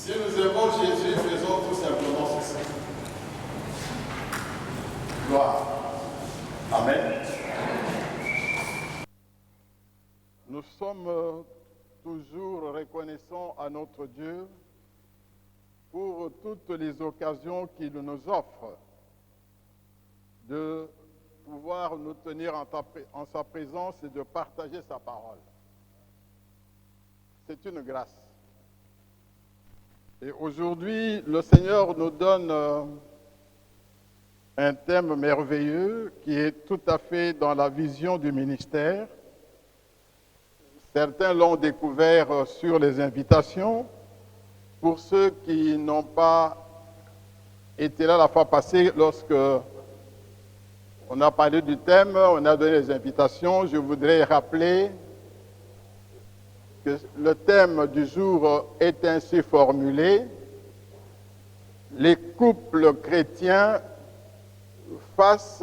Si nous aimons Jésus, faisons tout simplement ceci. Gloire. Amen. Nous sommes toujours reconnaissants à notre Dieu pour toutes les occasions qu'il nous offre de pouvoir nous tenir en sa présence et de partager sa parole. C'est une grâce. Et aujourd'hui, le Seigneur nous donne un thème merveilleux qui est tout à fait dans la vision du ministère. Certains l'ont découvert sur les invitations. Pour ceux qui n'ont pas été là la fois passée, lorsque on a parlé du thème, on a donné les invitations, je voudrais rappeler que le thème du jour est ainsi formulé: les couples chrétiens face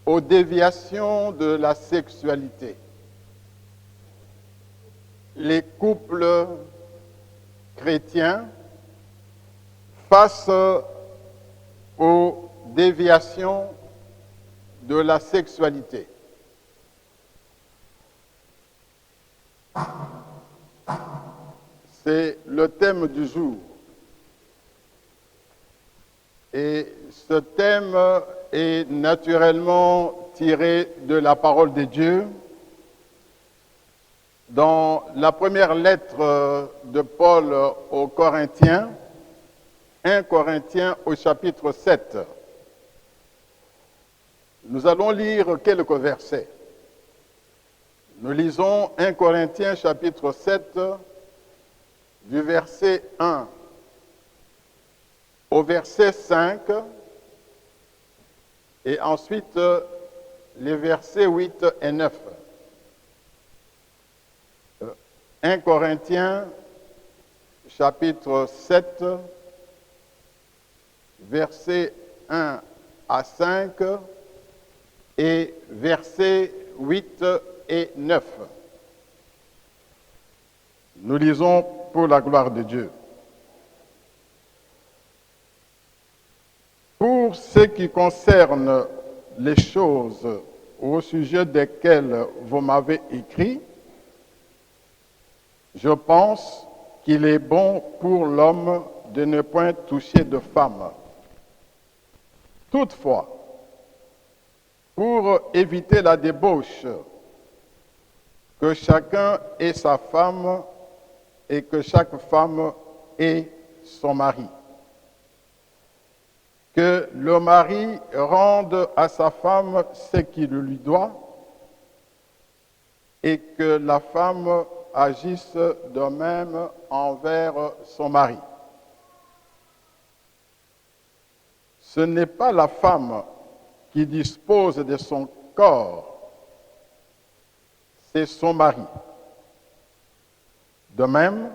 aux déviations de la sexualité. Les couples chrétiens face aux déviations de la sexualité. C'est le thème du jour. Et ce thème est naturellement tiré de la parole de Dieu. Dans la première lettre de Paul aux Corinthiens, 1 Corinthiens au chapitre 7, nous allons lire quelques versets. Nous lisons 1 Corinthiens chapitre 7, du verset 1 au verset 5, et ensuite les versets 8 et 9. 1 Corinthiens chapitre 7, versets 1 à 5 et versets 8 et 9. Nous lisons pour la gloire de Dieu. Pour ce qui concerne les choses au sujet desquelles vous m'avez écrit, je pense qu'il est bon pour l'homme de ne point toucher de femme. Toutefois, pour éviter la débauche, que chacun ait sa femme et que chaque femme ait son mari. Que le mari rende à sa femme ce qu'il lui doit et que la femme agisse de même envers son mari. Ce n'est pas la femme qui dispose de son corps, c'est son mari. De même,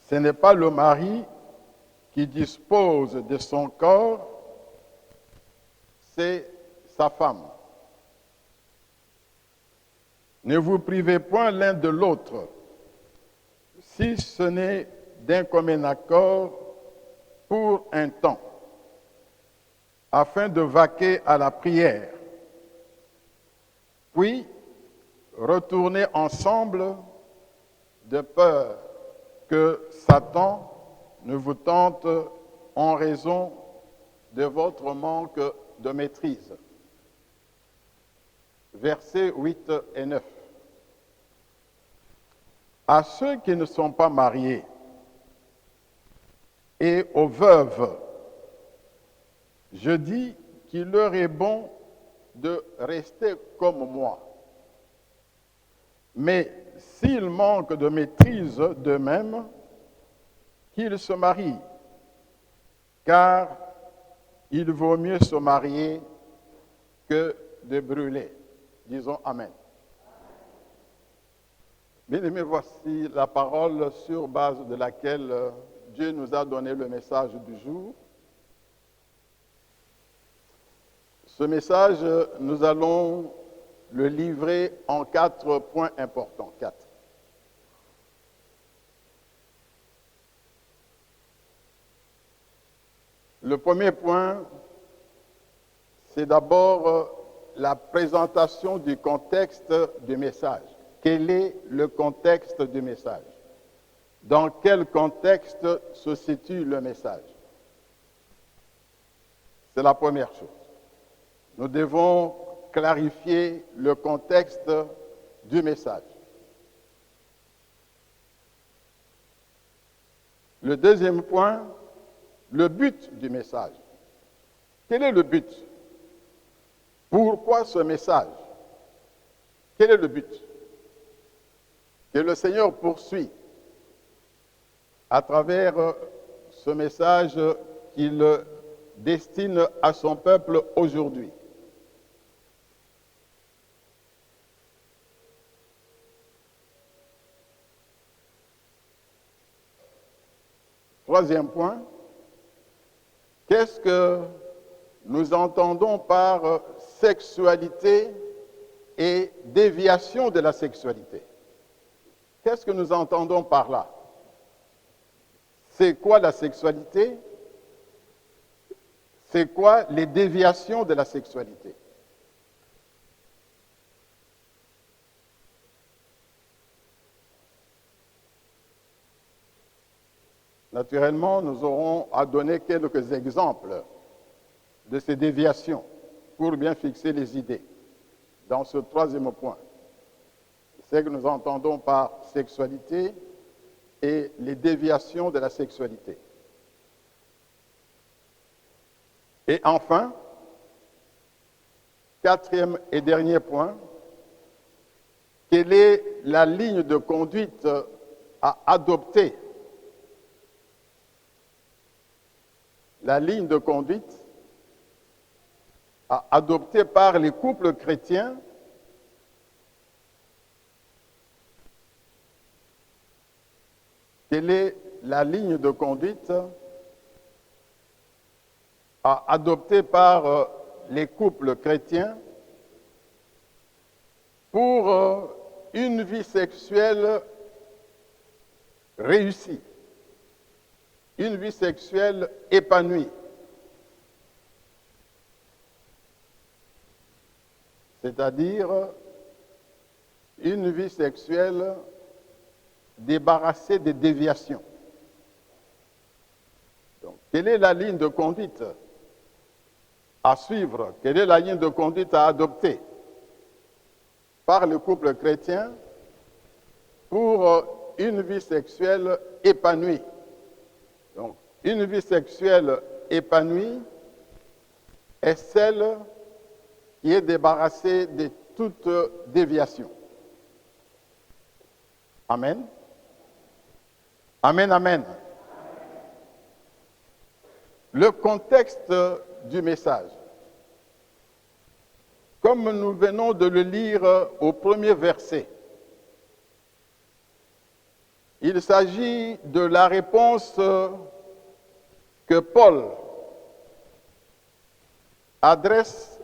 ce n'est pas le mari qui dispose de son corps, c'est sa femme. Ne vous privez point l'un de l'autre, si ce n'est d'un commun accord pour un temps, afin de vaquer à la prière. Puis, retournez ensemble de peur que Satan ne vous tente en raison de votre manque de maîtrise. Versets 8 et 9. À ceux qui ne sont pas mariés et aux veuves, je dis qu'il leur est bon de rester comme moi. Mais s'ils manquent de maîtrise d'eux-mêmes, qu'ils se marient, car il vaut mieux se marier que de brûler. Disons Amen. Bien-aimés, voici la parole sur base de laquelle Dieu nous a donné le message du jour. Ce message, nous allons le livrer en 4 points importants. 4. Le premier point, c'est d'abord la présentation du contexte du message. Quel est le contexte du message? Dans quel contexte se situe le message? C'est la première chose. Nous devons clarifier le contexte du message. Le deuxième point, le but du message. Quel est le but? Pourquoi ce message? Quel est le but que le Seigneur poursuit à travers ce message qu'il destine à son peuple aujourd'hui? Troisième point, qu'est-ce que nous entendons par sexualité et déviation de la sexualité? Qu'est-ce que nous entendons par là? C'est quoi la sexualité? C'est quoi les déviations de la sexualité? Naturellement, nous aurons à donner quelques exemples de ces déviations pour bien fixer les idées dans ce troisième point. C'est que nous entendons par sexualité et les déviations de la sexualité. Et enfin, quatrième et dernier point, quelle est la ligne de conduite à adopter? La ligne de conduite à adopter par les couples chrétiens quelle est la ligne de conduite à adopter par les couples chrétiens pour une vie sexuelle réussie, une vie sexuelle épanouie. C'est-à-dire une vie sexuelle débarrassée des déviations. Donc, quelle est la ligne de conduite à suivre? Quelle est la ligne de conduite à adopter par le couple chrétien pour une vie sexuelle épanouie? Donc, une vie sexuelle épanouie est celle qui est débarrassée de toute déviation. Amen. Amen, amen. Le contexte du message. Comme nous venons de le lire au premier verset, il s'agit de la réponse que Paul adresse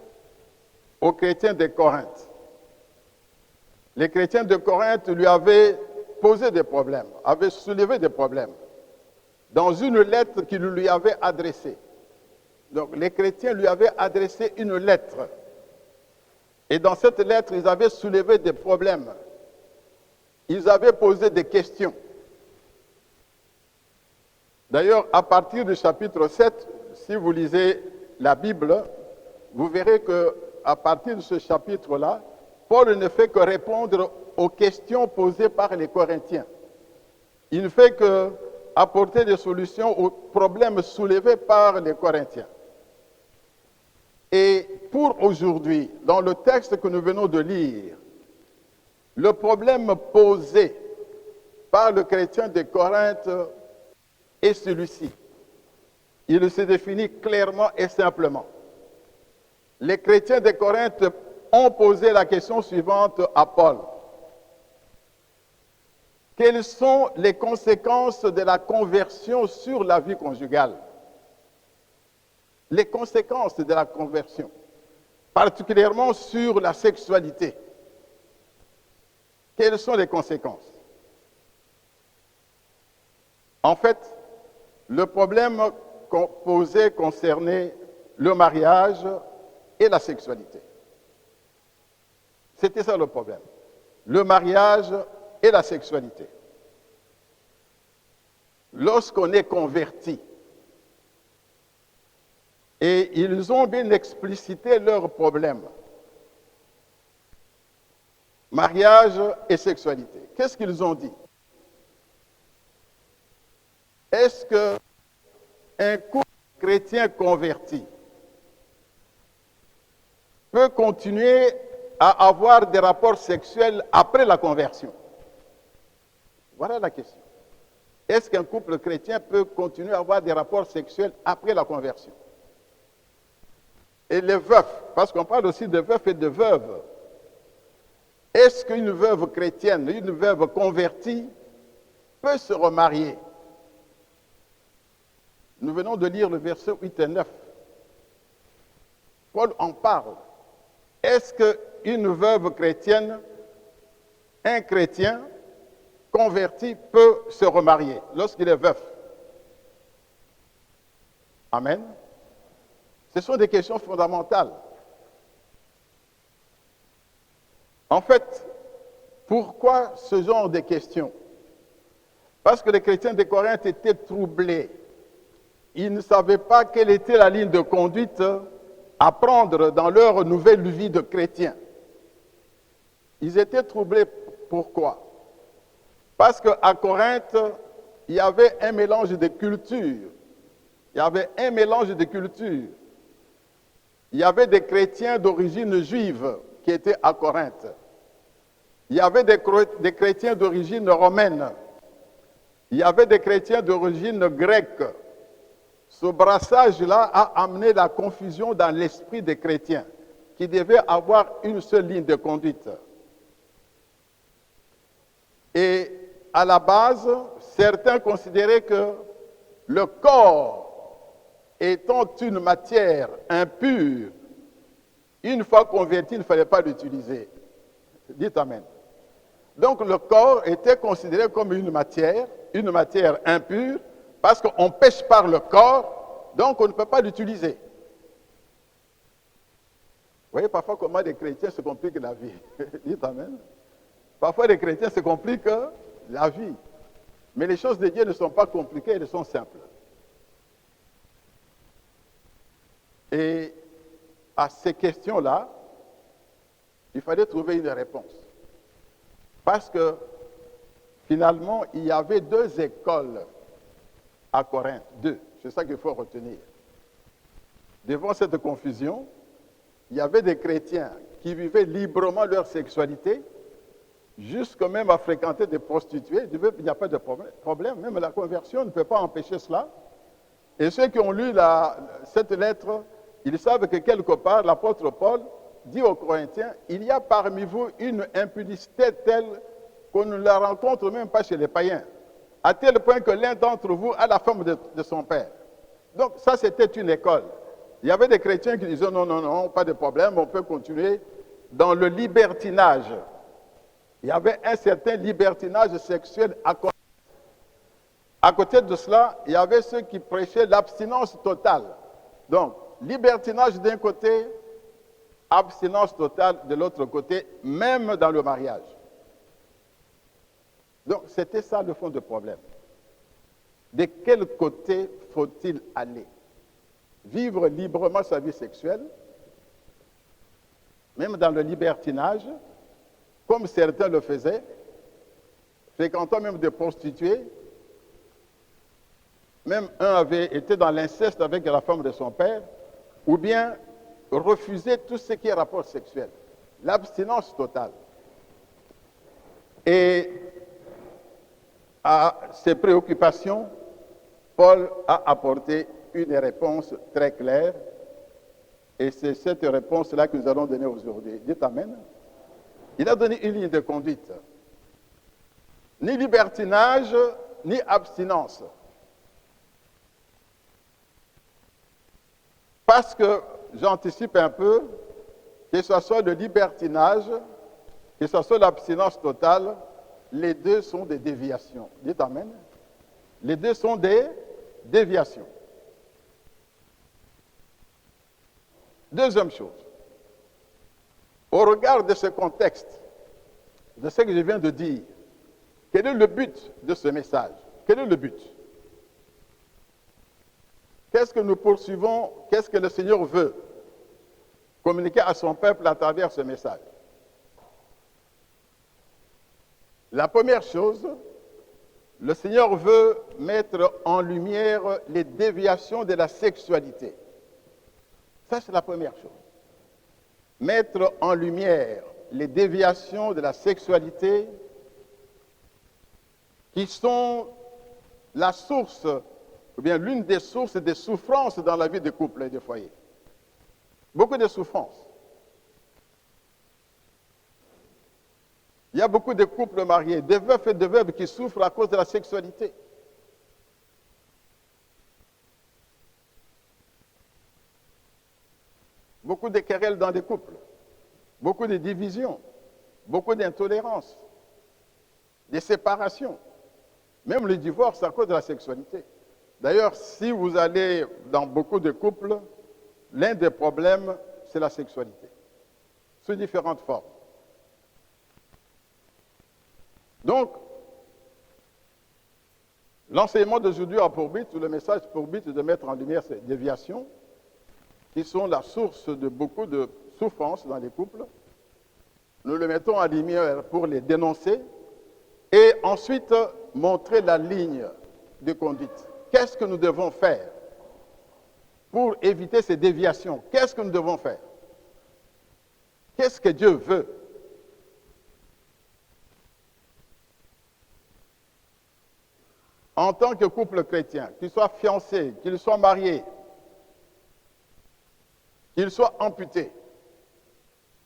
aux chrétiens de Corinthe. Les chrétiens de Corinthe lui avaient posé des problèmes, avaient soulevé des problèmes dans une lettre qu'il lui avait adressée. Donc les chrétiens lui avaient adressé une lettre. Et dans cette lettre, ils avaient soulevé des problèmes. Ils avaient posé des questions. D'ailleurs, à partir du chapitre 7, si vous lisez la Bible, vous verrez qu'à partir de ce chapitre-là, Paul ne fait que répondre aux questions posées par les Corinthiens. Il ne fait que apporter des solutions aux problèmes soulevés par les Corinthiens. Et pour aujourd'hui, dans le texte que nous venons de lire, le problème posé par le chrétien de Corinthe est celui-ci. Il se définit clairement et simplement. Les chrétiens de Corinthe ont posé la question suivante à Paul. Quelles sont les conséquences de la conversion sur la vie conjugale? Les conséquences de la conversion, particulièrement sur la sexualité. Quelles sont les conséquences? En fait, le problème posait concernait le mariage et la sexualité. C'était ça le problème. Le mariage et la sexualité. Lorsqu'on est converti, et ils ont bien explicité leurs problèmes. Mariage et sexualité. Qu'est-ce qu'ils ont dit? Est-ce qu'un couple chrétien converti peut continuer à avoir des rapports sexuels après la conversion? Voilà la question. Est-ce qu'un couple chrétien peut continuer à avoir des rapports sexuels après la conversion? Et les veufs, parce qu'on parle aussi de veufs et de veuves. Est-ce qu'une veuve chrétienne, une veuve convertie, peut se remarier? Nous venons de lire le verset 8 et 9. Paul en parle. Est-ce qu'une veuve chrétienne, un chrétien converti peut se remarier lorsqu'il est veuf? Amen. Ce sont des questions fondamentales. En fait, pourquoi ce genre de questions? Parce que les chrétiens de Corinthe étaient troublés. Ils ne savaient pas quelle était la ligne de conduite à prendre dans leur nouvelle vie de chrétiens. Ils étaient troublés. Pourquoi? Parce qu'à Corinthe, il y avait un mélange de cultures. Il y avait un mélange de cultures. Il y avait des chrétiens d'origine juive qui étaient à Corinthe. Il y avait des chrétiens d'origine romaine. Il y avait des chrétiens d'origine grecque. Ce brassage-là a amené la confusion dans l'esprit des chrétiens qui devaient avoir une seule ligne de conduite. Et à la base, certains considéraient que le corps étant une matière impure, une fois converti, il ne fallait pas l'utiliser. Dites Amen. Donc le corps était considéré comme une matière impure, parce qu'on pêche par le corps, donc on ne peut pas l'utiliser. Vous voyez parfois comment les chrétiens se compliquent la vie. Dites Amen. Parfois les chrétiens se compliquent la vie. Mais les choses de Dieu ne sont pas compliquées, elles sont simples. Et à ces questions-là, il fallait trouver une réponse. Parce que finalement, il y avait deux écoles à Corinthe. Deux. C'est ça qu'il faut retenir. Devant cette confusion, il y avait des chrétiens qui vivaient librement leur sexualité, jusqu'à même à fréquenter des prostituées. Il n'y a pas de problème. Même la conversion ne peut pas empêcher cela. Et ceux qui ont lu cette lettre, ils savent que quelque part, l'apôtre Paul dit aux Corinthiens, il y a parmi vous une impudicité telle qu'on ne la rencontre même pas chez les païens, à tel point que l'un d'entre vous a la femme de son père. Donc ça, c'était une école. Il y avait des chrétiens qui disaient, non, non, non, pas de problème, on peut continuer dans le libertinage. Il y avait un certain libertinage sexuel à Corinthe. À côté de cela, il y avait ceux qui prêchaient l'abstinence totale. Donc, libertinage d'un côté, abstinence totale de l'autre côté, même dans le mariage. Donc, c'était ça le fond du problème. De quel côté faut-il aller? Vivre librement sa vie sexuelle, même dans le libertinage, comme certains le faisaient, fréquentant même des prostituées. Même un avait été dans l'inceste avec la femme de son père, ou bien refuser tout ce qui est rapport sexuel. L'abstinence totale. Et à ces préoccupations, Paul a apporté une réponse très claire, et c'est cette réponse-là que nous allons donner aujourd'hui. Dites Amen. Il a donné une ligne de conduite. Ni libertinage, ni abstinence. Parce que, j'anticipe un peu, que ce soit le libertinage, que ce soit l'abstinence totale, les deux sont des déviations. Dites Amen. Les deux sont des déviations. Deuxième chose, au regard de ce contexte, de ce que je viens de dire, quel est le but de ce message? Quel est le but? Qu'est-ce que nous poursuivons? Qu'est-ce que le Seigneur veut communiquer à son peuple à travers ce message? La première chose, le Seigneur veut mettre en lumière les déviations de la sexualité. Ça, c'est la première chose. Mettre en lumière les déviations de la sexualité qui sont la source, ou bien l'une des sources des souffrances dans la vie des couples et des foyers. Beaucoup de souffrances. Il y a beaucoup de couples mariés, de veufs et de veuves qui souffrent à cause de la sexualité. Beaucoup de querelles dans les couples, beaucoup de divisions, beaucoup d'intolérance, des séparations, même le divorce à cause de la sexualité. D'ailleurs, si vous allez dans beaucoup de couples, l'un des problèmes, c'est la sexualité, sous différentes formes. Donc, l'enseignement d'aujourd'hui a pour but, le message pour but de mettre en lumière ces déviations qui sont la source de beaucoup de souffrances dans les couples. Nous le mettons en lumière pour les dénoncer et ensuite montrer la ligne de conduite. Qu'est-ce que nous devons faire pour éviter ces déviations? Qu'est-ce que nous devons faire? Qu'est-ce que Dieu veut? En tant que couple chrétien, qu'ils soient fiancés, qu'ils soient mariés, qu'ils soient amputés,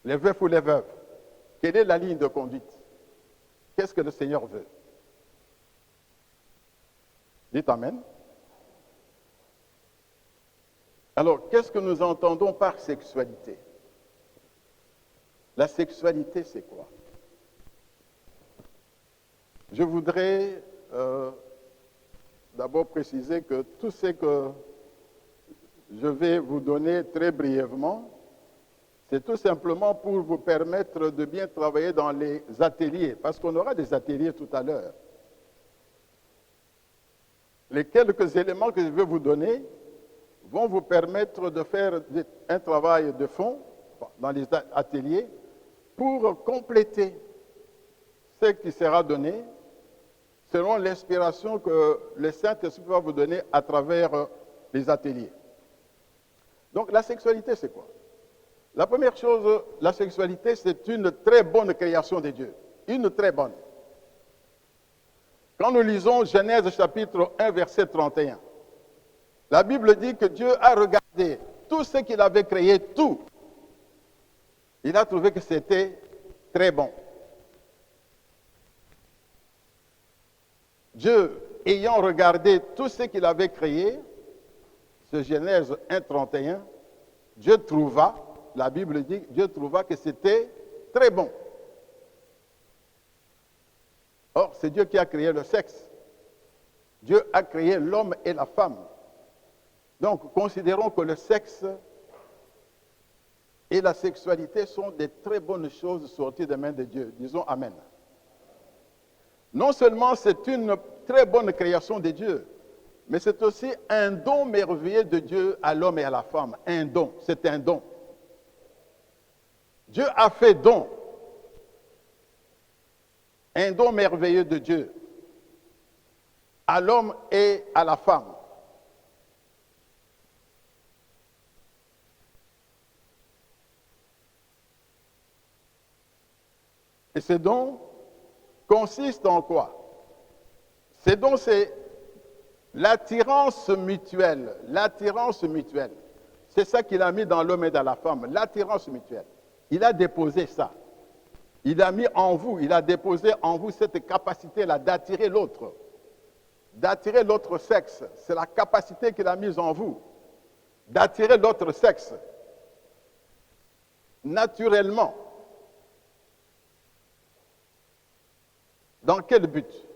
les veufs ou les veuves, quelle est la ligne de conduite? Qu'est-ce que le Seigneur veut? Dites Amen. Alors, qu'est-ce que nous entendons par sexualité? La sexualité, c'est quoi? Je voudrais d'abord préciser que tout ce que je vais vous donner très brièvement, c'est tout simplement pour vous permettre de bien travailler dans les ateliers, parce qu'on aura des ateliers tout à l'heure. Les quelques éléments que je vais vous donner vont vous permettre de faire un travail de fond dans les ateliers pour compléter ce qui sera donné selon l'inspiration que le Saint-Esprit va vous donner à travers les ateliers. Donc la sexualité, c'est quoi? La première chose, la sexualité, c'est une très bonne création de Dieu. Une très bonne. Quand nous lisons Genèse chapitre 1, verset 31, la Bible dit que Dieu a regardé tout ce qu'il avait créé, tout. Il a trouvé que c'était très bon. Dieu, ayant regardé tout ce qu'il avait créé, ce Genèse 1, 31, Dieu trouva, la Bible dit, Dieu trouva que c'était très bon. Or, c'est Dieu qui a créé le sexe. Dieu a créé l'homme et la femme. Donc, considérons que le sexe et la sexualité sont des très bonnes choses sorties des mains de Dieu. Disons Amen. Non seulement c'est une très bonne création de Dieu, mais c'est aussi un don merveilleux de Dieu à l'homme et à la femme. Un don, c'est un don. Dieu a fait don. Un don merveilleux de Dieu à l'homme et à la femme. Et ce don consiste en quoi? Ce don, c'est l'attirance mutuelle. L'attirance mutuelle. C'est ça qu'il a mis dans l'homme et dans la femme. L'attirance mutuelle. Il a déposé ça. Il a mis en vous, il a déposé en vous cette capacité-là d'attirer l'autre. D'attirer l'autre sexe. C'est la capacité qu'il a mise en vous. D'attirer l'autre sexe. Naturellement. Dans quel but?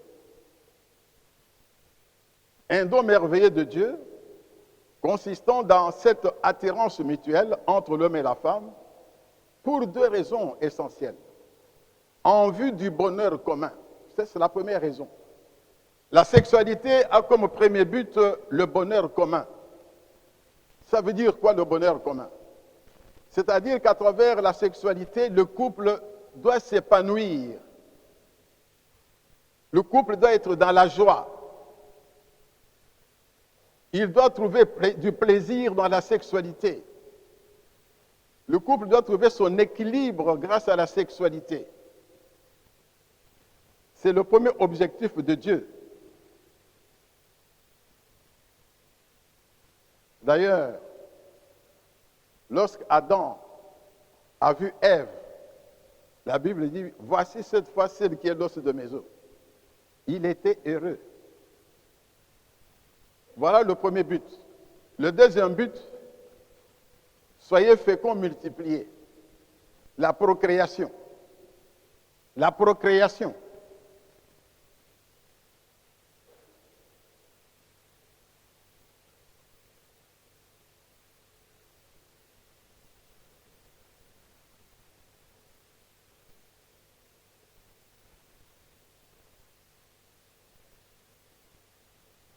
Un don merveilleux de Dieu consistant dans cette attirance mutuelle entre l'homme et la femme pour deux raisons essentielles. En vue du bonheur commun. C'est la première raison. La sexualité a comme premier but le bonheur commun. Ça veut dire quoi le bonheur commun? C'est-à-dire qu'à travers la sexualité, le couple doit s'épanouir. Le couple doit être dans la joie. Il doit trouver du plaisir dans la sexualité. Le couple doit trouver son équilibre grâce à la sexualité. C'est le premier objectif de Dieu. D'ailleurs, lorsqu'Adam a vu Ève, la Bible dit, voici cette fois celle qui est l'os de mes os. Il était heureux. Voilà le premier but. Le deuxième but, soyez féconds, multipliés. La procréation. La procréation.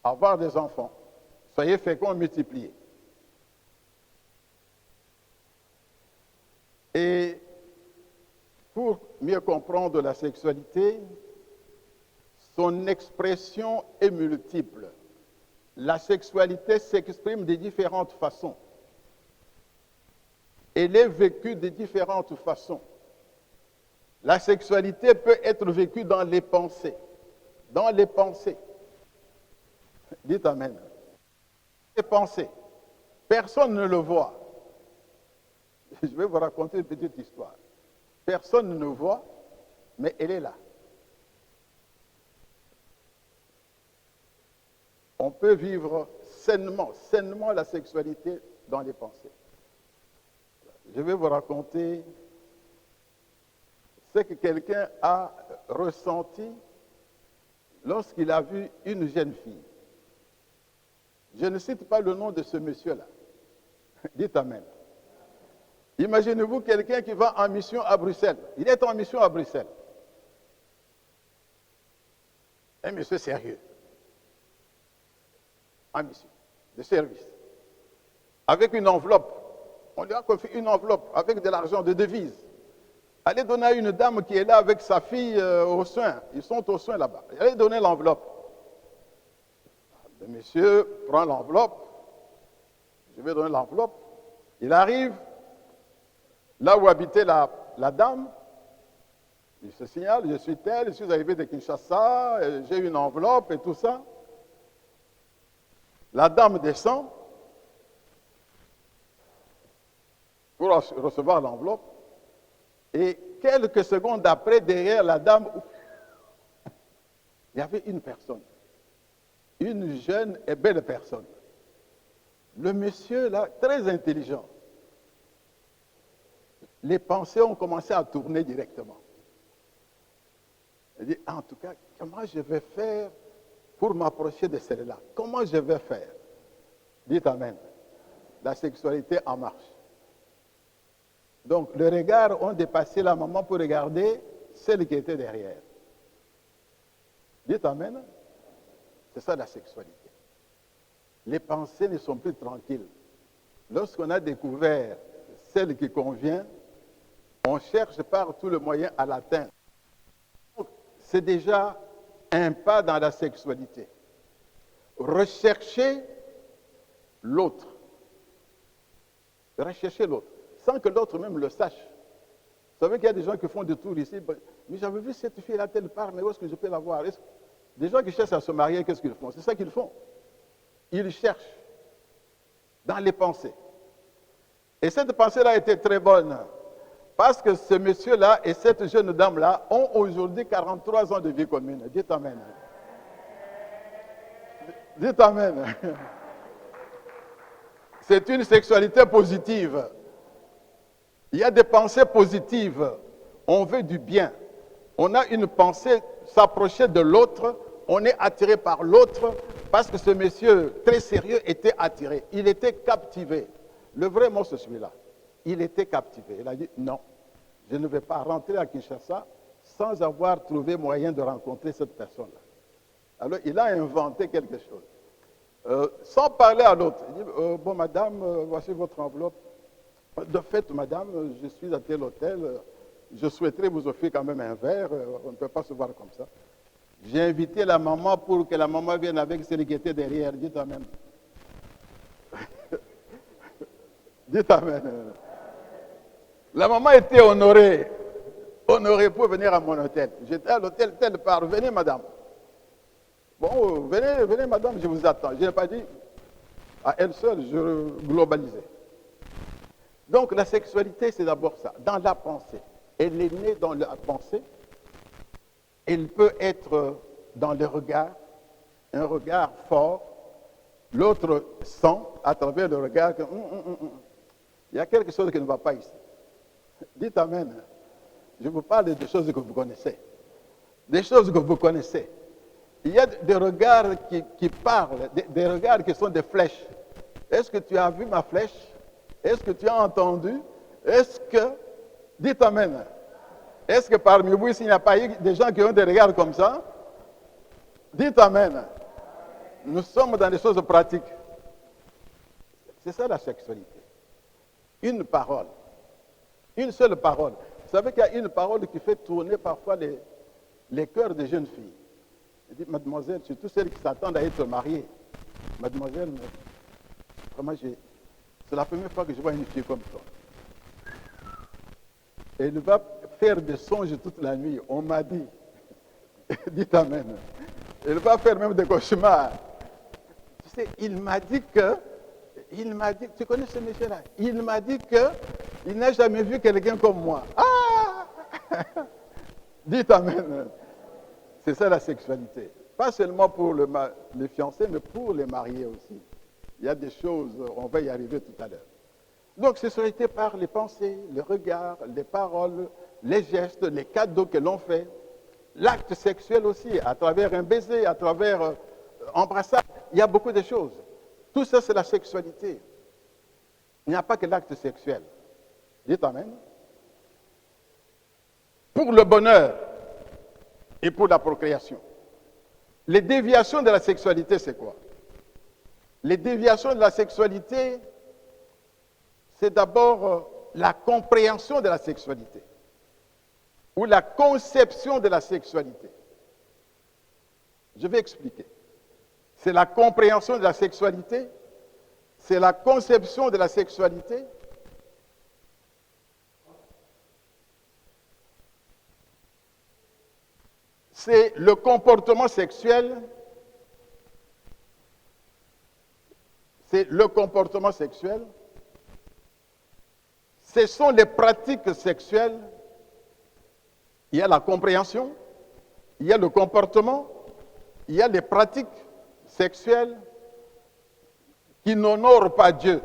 Avoir des enfants. Soyez féconds, multipliés. Et pour mieux comprendre la sexualité, son expression est multiple. La sexualité s'exprime de différentes façons. Elle est vécue de différentes façons. La sexualité peut être vécue dans les pensées. Dans les pensées. Dites Amen. Les pensées. Personne ne le voit. Je vais vous raconter une petite histoire. Personne ne le voit, mais elle est là. On peut vivre sainement la sexualité dans les pensées. Je vais vous raconter ce que quelqu'un a ressenti lorsqu'il a vu une jeune fille. Je ne cite pas le nom de ce monsieur-là. Dites Amen. Imaginez-vous quelqu'un qui va en mission à Bruxelles. Il est en mission à Bruxelles. Un monsieur sérieux. En mission, de service. Avec une enveloppe. On lui a confié une enveloppe avec de l'argent, de devises. Allez donner à une dame qui est là avec sa fille aux soins. Ils sont aux soins là-bas. Allez donner l'enveloppe. Le monsieur prend l'enveloppe. Je vais donner l'enveloppe. Il arrive là où habitait la dame. Il se signale, je suis tel, je suis arrivé de Kinshasa, j'ai une enveloppe et tout ça. La dame descend pour recevoir l'enveloppe. Et quelques secondes après, derrière la dame, il y avait une personne. Une jeune et belle personne. Le monsieur, là, très intelligent. Les pensées ont commencé à tourner directement. Il dit, en tout cas, comment je vais faire pour m'approcher de celle-là? Comment je vais faire? Dites Amen. La sexualité en marche. Donc, le regard ont dépassé la maman pour regarder celle qui était derrière. Dites Amen. C'est ça la sexualité. Les pensées ne sont plus tranquilles. Lorsqu'on a découvert celle qui convient, on cherche par tous les moyens à l'atteindre. C'est déjà un pas dans la sexualité. Rechercher l'autre. Rechercher l'autre. Sans que l'autre même le sache. Vous savez qu'il y a des gens qui font des tours ici. Mais j'avais vu cette fille-là telle part, mais où est-ce que je peux la voir? Des gens qui cherchent à se marier, qu'est-ce qu'ils font? C'est ça qu'ils font. Ils cherchent dans les pensées. Et cette pensée-là était très bonne. Parce que ce monsieur-là et cette jeune dame-là ont aujourd'hui 43 ans de vie commune. Dites Amen. Dites Amen. C'est une sexualité positive. Il y a des pensées positives. On veut du bien. On a une pensée, s'approcher de l'autre. On est attiré par l'autre. parce que ce monsieur très sérieux était attiré. Il était captivé. Le vrai mot, c'est celui-là. Il était captivé. Il a dit, non, je ne vais pas rentrer à Kinshasa sans avoir trouvé moyen de rencontrer cette personne-là. Alors, il a inventé quelque chose. Sans parler à l'autre. Il dit, bon, madame, voici votre enveloppe. De fait, madame, je suis à tel hôtel. Je souhaiterais vous offrir quand même un verre. On ne peut pas se voir comme ça. J'ai invité la maman pour que la maman vienne avec celui qui était derrière. Dites amen. Dites amen. La maman était honorée pour venir à mon hôtel. J'étais à l'hôtel tel part. Venez, madame. Bon, venez, madame, je vous attends. Je n'ai pas dit à elle seule, je globalisais. Donc, la sexualité, c'est d'abord ça, dans la pensée. Elle est née dans la pensée. Elle peut être dans le regard, un regard fort. L'autre sent à travers le regard que il y a quelque chose qui ne va pas ici. Dites amen. Je vous parle des choses que vous connaissez. Des choses que vous connaissez. Il y a des regards qui parlent, des regards qui sont des flèches. Est-ce que tu as vu ma flèche? Est-ce que tu as entendu? Est-ce que... Dites amen. Est-ce que parmi vous, s'il n'y a pas eu des gens qui ont des regards comme ça? Dites amen. Nous sommes dans des choses pratiques. C'est ça la sexualité. Une parole. Une seule parole. Vous savez qu'il y a une parole qui fait tourner parfois les cœurs des jeunes filles. Elle dit, mademoiselle, surtout celles qui s'attendent à être mariées. Mademoiselle, vraiment, c'est la première fois que je vois une fille comme ça. Elle va faire des songes toute la nuit. On m'a dit. Dites amen. Elle va faire même des cauchemars. Tu sais, il m'a dit, tu connais ce monsieur-là? Il m'a dit qu'il n'a jamais vu quelqu'un comme moi. Ah! Dites amen. C'est ça la sexualité. Pas seulement pour les fiancés, mais pour les mariés aussi. Il y a des choses, on va y arriver tout à l'heure. Donc, sexualité par les pensées, les regards, les paroles, les gestes, les cadeaux que l'on fait. L'acte sexuel aussi, à travers un baiser, à travers embrassage. Il y a beaucoup de choses. Tout ça, c'est la sexualité. Il n'y a pas que l'acte sexuel. Dites amen. Pour le bonheur et pour la procréation. Les déviations de la sexualité, c'est quoi? Les déviations de la sexualité, c'est d'abord la compréhension de la sexualité ou la conception de la sexualité. Je vais expliquer. C'est la compréhension de la sexualité, c'est la conception de la sexualité, c'est le comportement sexuel, ce sont les pratiques sexuelles, il y a la compréhension, il y a le comportement, il y a les pratiques sexuelles qui n'honorent pas Dieu,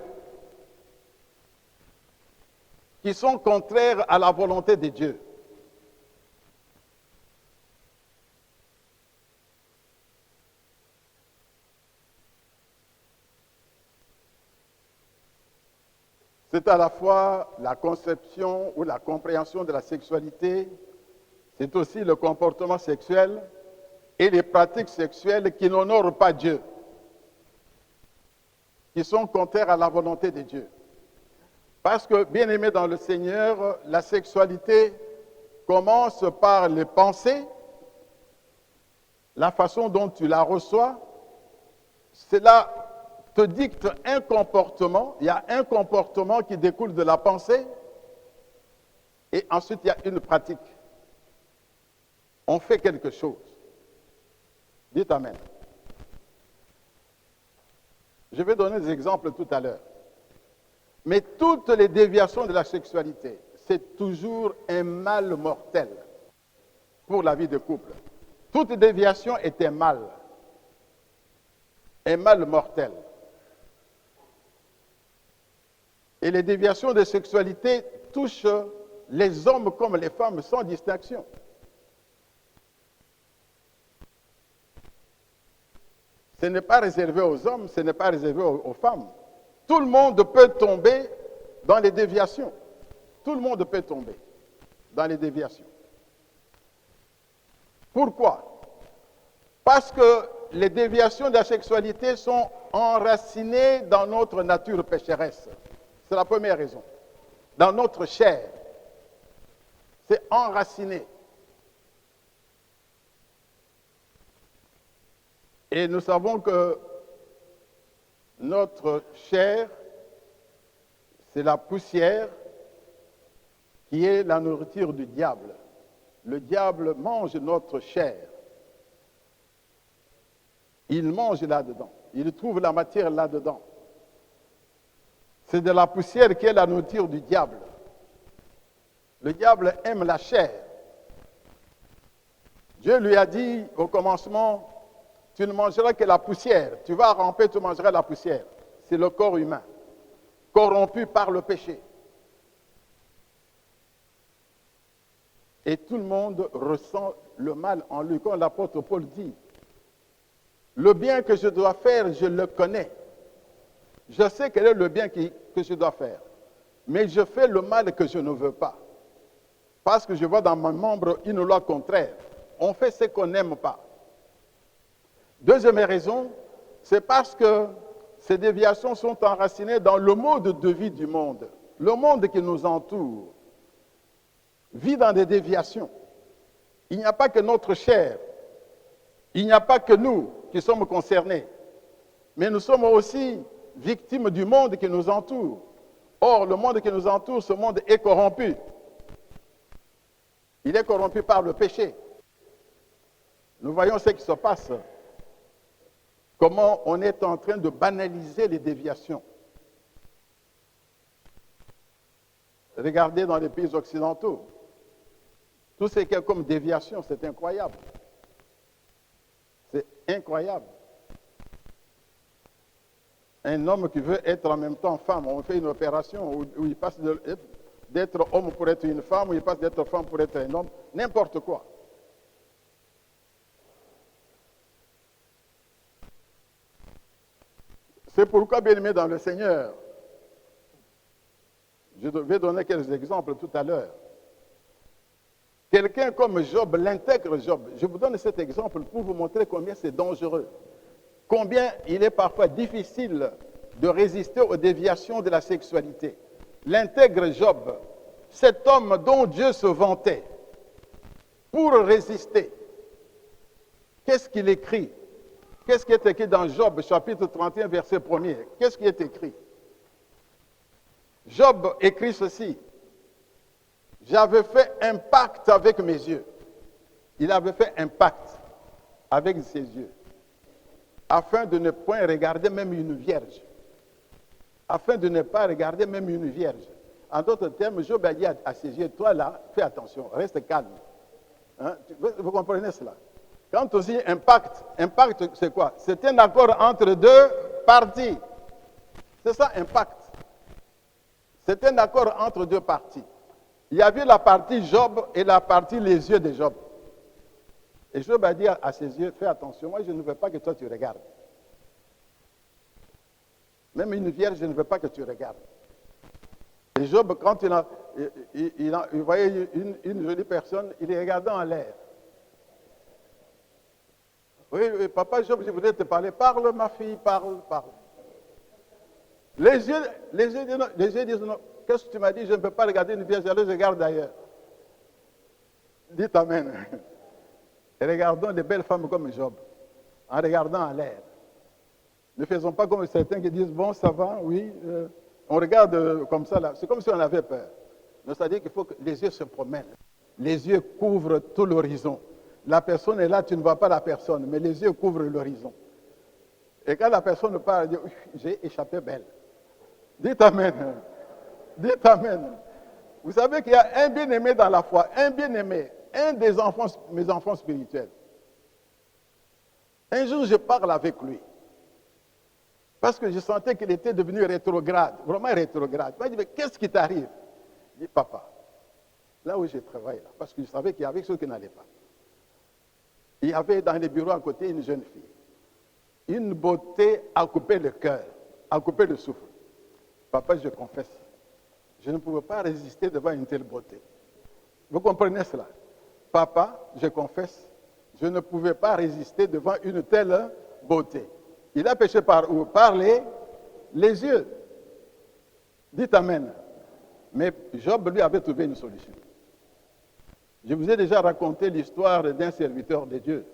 qui sont contraires à la volonté de Dieu. C'est à la fois la conception ou la compréhension de la sexualité, c'est aussi le comportement sexuel et les pratiques sexuelles qui n'honorent pas Dieu, qui sont contraires à la volonté de Dieu. Parce que, bien aimé dans le Seigneur, la sexualité commence par les pensées, la façon dont tu la reçois. Cela te dicte un comportement, il y a un comportement qui découle de la pensée, et ensuite il y a une pratique. On fait quelque chose. Dites amen. Je vais donner des exemples tout à l'heure. Mais toutes les déviations de la sexualité, c'est toujours un mal mortel pour la vie de couple. Toute déviation est un mal mortel. Et les déviations de sexualité touchent les hommes comme les femmes sans distinction. Ce n'est pas réservé aux hommes, ce n'est pas réservé aux femmes. Tout le monde peut tomber dans les déviations. Tout le monde peut tomber dans les déviations. Pourquoi? Parce que les déviations de la sexualité sont enracinées dans notre nature pécheresse. C'est la première raison. Dans notre chair. C'est enraciné. Et nous savons que notre chair, c'est la poussière qui est la nourriture du diable. Le diable mange notre chair. Il mange là-dedans. Il trouve la matière là-dedans. C'est de la poussière qui est la nourriture du diable. Le diable aime la chair. Dieu lui a dit au commencement, tu ne mangeras que la poussière. Tu vas ramper, tu mangeras la poussière. C'est le corps humain, corrompu par le péché. Et tout le monde ressent le mal en lui. Comme l'apôtre Paul dit, le bien que je dois faire, je le connais. Je sais quel est le bien que je dois faire. Mais je fais le mal que je ne veux pas. Parce que je vois dans mes membres une loi contraire. On fait ce qu'on n'aime pas. Deuxième raison, c'est parce que ces déviations sont enracinées dans le mode de vie du monde. Le monde qui nous entoure vit dans des déviations. Il n'y a pas que notre chair. Il n'y a pas que nous qui sommes concernés. Mais nous sommes aussi victimes du monde qui nous entoure. Or, le monde qui nous entoure, ce monde est corrompu. Il est corrompu par le péché. Nous voyons ce qui se passe. Comment on est en train de banaliser les déviations. Regardez dans les pays occidentaux. Tout ce qui est comme déviation, c'est incroyable. C'est incroyable. Un homme qui veut être en même temps femme, on fait une opération où il passe d'être homme pour être une femme, où il passe d'être femme pour être un homme, n'importe quoi. C'est pourquoi, bien-aimés dans le Seigneur, je vais donner quelques exemples tout à l'heure. Quelqu'un comme Job, l'intègre Job, je vous donne cet exemple pour vous montrer combien c'est dangereux, combien il est parfois difficile de résister aux déviations de la sexualité. L'intègre Job, cet homme dont Dieu se vantait, pour résister, qu'est-ce qu'il écrit? Qu'est-ce qui est écrit dans Job, chapitre 31, verset 1er? Qu'est-ce qui est écrit? Job écrit ceci. J'avais fait un pacte avec mes yeux. Il avait fait un pacte avec ses yeux, afin de ne point regarder même une vierge. Afin de ne pas regarder même une vierge. En d'autres termes, Job a dit à ses yeux, toi là, fais attention, reste calme. Hein? Vous comprenez cela? Quand on dit un pacte c'est quoi? C'est un accord entre deux parties. C'est ça un pacte. C'est un accord entre deux parties. Il y avait la partie Job et la partie les yeux de Job. Et Job a dit à ses yeux, fais attention, moi je ne veux pas que toi tu regardes. Même une vierge, je ne veux pas que tu regardes. Et Job, quand il voyait une jolie personne, il regardait en l'air. Oui, papa Job, je voudrais te parler. Parle, ma fille, parle. Les yeux disent non. Qu'est-ce que tu m'as dit? Je ne peux pas regarder une vierge, alors je regarde ailleurs. Dites Amen. Et regardons les belles femmes comme Job, en regardant en l'air. Ne faisons pas comme certains qui disent, bon, ça va, oui. On regarde comme ça, là. C'est comme si on avait peur. C'est-à-dire qu'il faut que les yeux se promènent. Les yeux couvrent tout l'horizon. La personne est là, tu ne vois pas la personne, mais les yeux couvrent l'horizon. Et quand la personne parle, elle dit, j'ai échappé belle. Dites Amen. Dites Amen. Vous savez qu'il y a un bien-aimé dans la foi, un bien-aimé, un des enfants, mes enfants spirituels. Un jour, je parle avec lui. Parce que je sentais qu'il était devenu rétrograde, vraiment rétrograde. Il m'a dit, mais qu'est-ce qui t'arrive? Je dis, papa, là où je travaille, là, parce que je savais qu'il y avait ceux qui n'allaient pas. Il y avait dans les bureaux à côté une jeune fille. une beauté a coupé le cœur, a coupé le souffle. Papa, je confesse, je ne pouvais pas résister devant une telle beauté. Vous comprenez cela? Papa, je confesse, je ne pouvais pas résister devant une telle beauté. Il a péché par où? Par les yeux. Dites Amen. Mais Job, lui, avait trouvé une solution. Je vous ai déjà raconté l'histoire d'un serviteur de Dieu.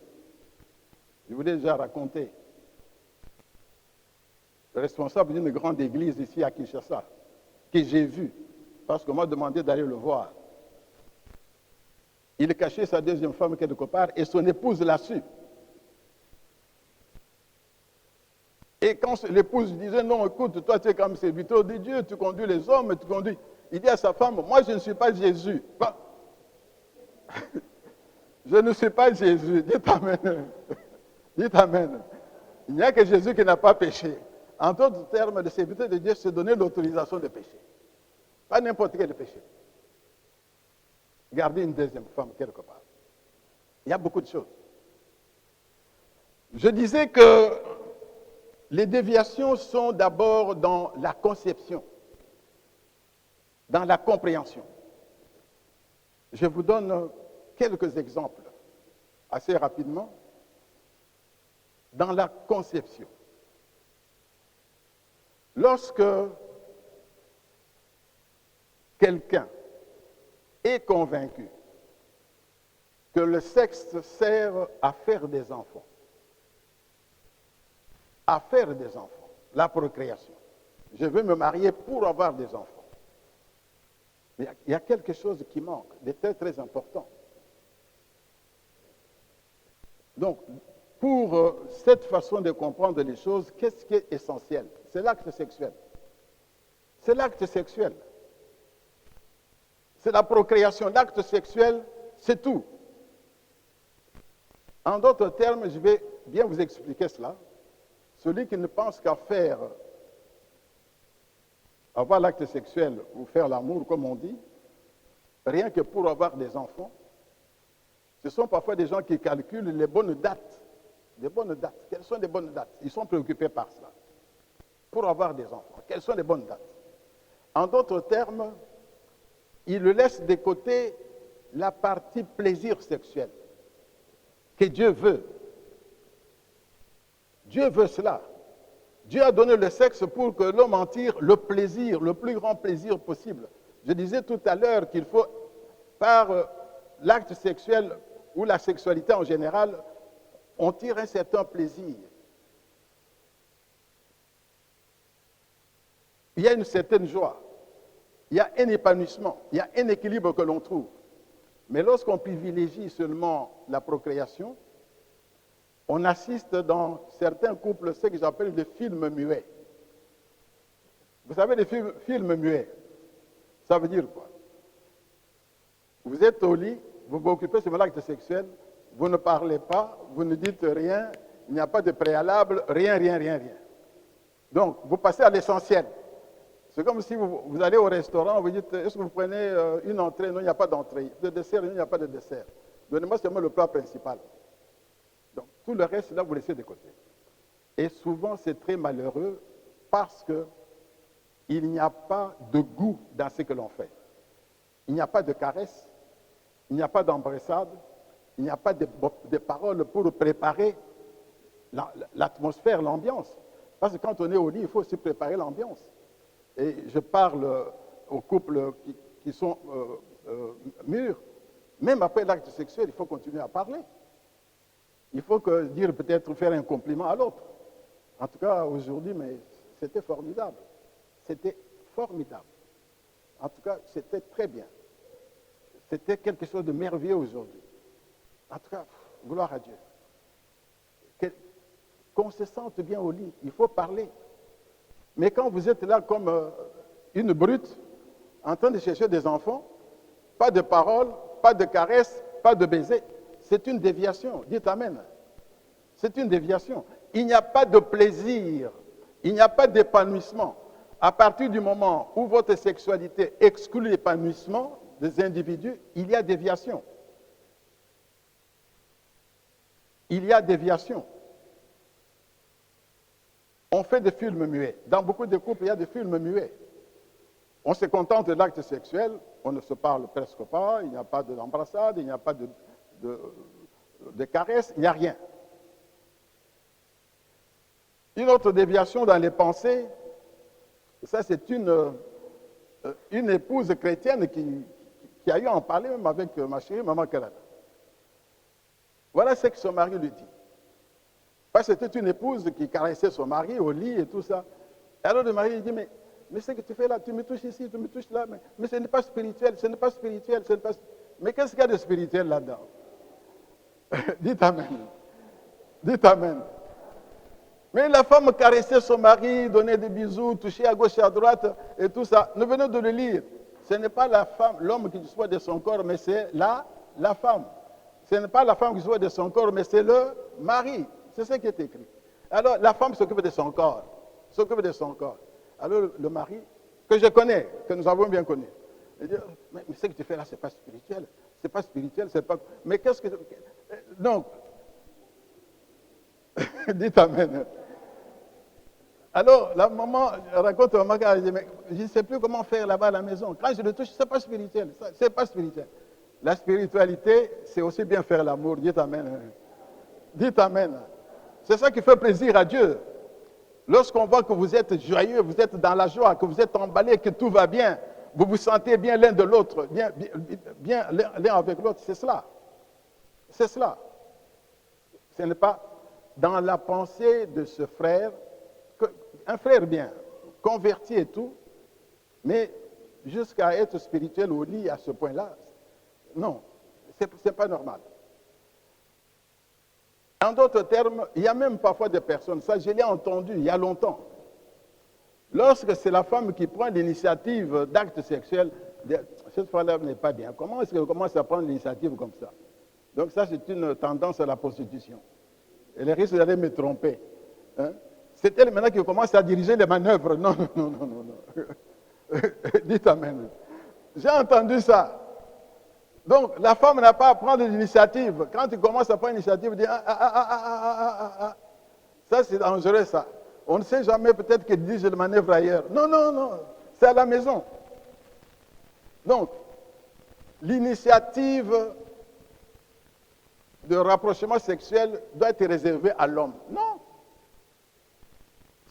Je vous l'ai déjà raconté. Le responsable d'une grande église ici à Kinshasa, que j'ai vu, parce qu'on m'a demandé d'aller le voir. Il cachait sa deuxième femme quelque part et son épouse l'a su. Et quand l'épouse disait, non, écoute, toi tu es comme serviteur de Dieu, tu conduis les hommes, tu conduis. Il dit à sa femme, moi je ne suis pas Jésus. Je ne suis pas Jésus. Dites Amen. Dites Amen. Il n'y a que Jésus qui n'a pas péché. En d'autres termes, le serviteur de Dieu se donnait l'autorisation de pécher. Pas n'importe quel péché. Garder une deuxième femme quelque part. Il y a beaucoup de choses. Je disais que les déviations sont d'abord dans la conception, dans la compréhension. Je vous donne quelques exemples assez rapidement. Dans la conception, lorsque quelqu'un est convaincu que le sexe sert à faire des enfants, la procréation. Je veux me marier pour avoir des enfants. Mais il y a quelque chose qui manque, de très très important. Donc, pour cette façon de comprendre les choses, qu'est-ce qui est essentiel? C'est l'acte sexuel. C'est l'acte sexuel. C'est la procréation. L'acte sexuel, c'est tout. En d'autres termes, je vais bien vous expliquer cela. Celui qui ne pense qu'à avoir l'acte sexuel ou faire l'amour, comme on dit, rien que pour avoir des enfants, ce sont parfois des gens qui calculent les bonnes dates. Les bonnes dates. Quelles sont les bonnes dates? Ils sont préoccupés par cela. Pour avoir des enfants, quelles sont les bonnes dates? En d'autres termes, ils laissent de côté la partie plaisir sexuel que Dieu veut. Dieu veut cela. Dieu a donné le sexe pour que l'homme en tire le plaisir, le plus grand plaisir possible. Je disais tout à l'heure qu'il faut, par l'acte sexuel ou la sexualité en général, on tire un certain plaisir. Il y a une certaine joie, il y a un épanouissement, il y a un équilibre que l'on trouve. Mais lorsqu'on privilégie seulement la procréation, on assiste dans certains couples ce que j'appelle des films muets. Vous savez, les films muets, ça veut dire quoi? Vous êtes au lit, vous vous occupez de l'acte sexuel, vous ne parlez pas, vous ne dites rien, il n'y a pas de préalable, rien. Donc, vous passez à l'essentiel. C'est comme si vous allez au restaurant, vous dites, est-ce que vous prenez une entrée? Non, il n'y a pas d'entrée. De dessert, non, il n'y a pas de dessert. Donnez-moi seulement le plat principal. Donc, tout le reste, là, vous laissez de côté. Et souvent, c'est très malheureux parce qu'il n'y a pas de goût dans ce que l'on fait. Il n'y a pas de caresse, il n'y a pas d'embrassade, il n'y a pas de paroles pour préparer l'atmosphère, l'ambiance. Parce que quand on est au lit, il faut aussi préparer l'ambiance. Et je parle aux couples qui sont mûrs. Même après l'acte sexuel, il faut continuer à parler. Il faut dire peut-être faire un compliment à l'autre. En tout cas, aujourd'hui, mais c'était formidable. C'était formidable. En tout cas, c'était très bien. C'était quelque chose de merveilleux aujourd'hui. En tout cas, gloire à Dieu. Qu'on se sente bien au lit, il faut parler. Mais quand vous êtes là comme une brute, en train de chercher des enfants, pas de paroles, pas de caresses, pas de baisers, c'est une déviation. Dites Amen. C'est une déviation. Il n'y a pas de plaisir, il n'y a pas d'épanouissement. À partir du moment où votre sexualité exclut l'épanouissement des individus, il y a déviation. Il y a déviation. on fait des films muets. Dans beaucoup de couples, il y a des films muets. On se contente de l'acte sexuel, on ne se parle presque pas, il n'y a pas d'embrassade, il n'y a pas de caresses, il n'y a rien. Une autre déviation dans les pensées, ça c'est une épouse chrétienne qui a eu à en parler même avec ma chérie, maman Karen. Voilà ce que son mari lui dit. Parce que c'était une épouse qui caressait son mari au lit et tout ça. Et alors le mari lui dit, mais ce que tu fais là, tu me touches ici, tu me touches là, mais ce n'est pas spirituel, ce n'est pas spirituel, ce n'est pas... Mais qu'est-ce qu'il y a de spirituel là-dedans? Dites Amen. Dites Amen. Mais la femme caressait son mari, donnait des bisous, touchait à gauche et à droite et tout ça. Nous venons de le lire. Ce n'est pas la femme, l'homme qui dispose de son corps, mais c'est la femme. Ce n'est pas la femme qui dispose de son corps, mais c'est le mari. C'est ce qui est écrit. Alors, la femme s'occupe de son corps. S'occupe de son corps. Alors, le mari, que je connais, que nous avons bien connu, il dit, mais ce que tu fais là, ce n'est pas spirituel. C'est pas spirituel, c'est pas... Mais qu'est-ce que... Donc, dites Amen. Alors, la maman raconte au maman, elle dit, mais je ne sais plus comment faire là-bas à la maison. Quand je le touche, ce n'est pas spirituel. C'est pas spirituel. La spiritualité, c'est aussi bien faire l'amour. Dites Amen. Dites Amen. C'est ça qui fait plaisir à Dieu. Lorsqu'on voit que vous êtes joyeux, vous êtes dans la joie, que vous êtes emballé, que tout va bien, vous vous sentez bien l'un de l'autre, bien l'un avec l'autre, c'est cela. C'est cela. Ce n'est pas dans la pensée de ce frère, un frère bien, converti et tout, mais jusqu'à être spirituel au lit à ce point-là, non, ce n'est pas normal. En d'autres termes, il y a même parfois des personnes, ça je l'ai entendu il y a longtemps, lorsque c'est la femme qui prend l'initiative d'acte sexuel, cette fois-là n'est pas bien. Comment est-ce qu'elle commence à prendre l'initiative comme ça? Donc ça c'est une tendance à la prostitution. Elle risque d'aller me tromper. Hein? C'est elle maintenant qui commence à diriger les manœuvres. Non, non, non, non, non. Dites Amen. J'ai entendu ça. Donc, la femme n'a pas à prendre l'initiative. Quand tu commences à prendre l'initiative, tu dis, ça c'est dangereux ça. On ne sait jamais, peut-être qu'elle dirige les manœuvres ailleurs. Non, non, non, c'est à la maison. Donc, l'initiative de rapprochement sexuel doit être réservée à l'homme. Non.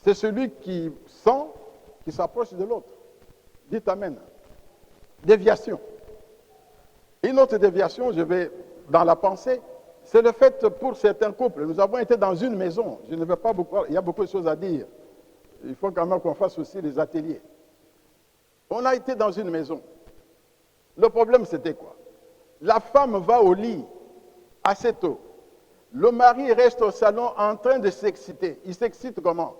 C'est celui qui sent, qui s'approche de l'autre. Dites Amen. Déviation. Une autre déviation, je vais dans la pensée, c'est le fait pour certains couples. Nous avons été dans une maison. Je ne vais pas beaucoup, il y a beaucoup de choses à dire. Il faut quand même qu'on fasse aussi des ateliers. On a été dans une maison. Le problème, c'était quoi? La femme va au lit assez tôt. Le mari reste au salon en train de s'exciter. Il s'excite comment?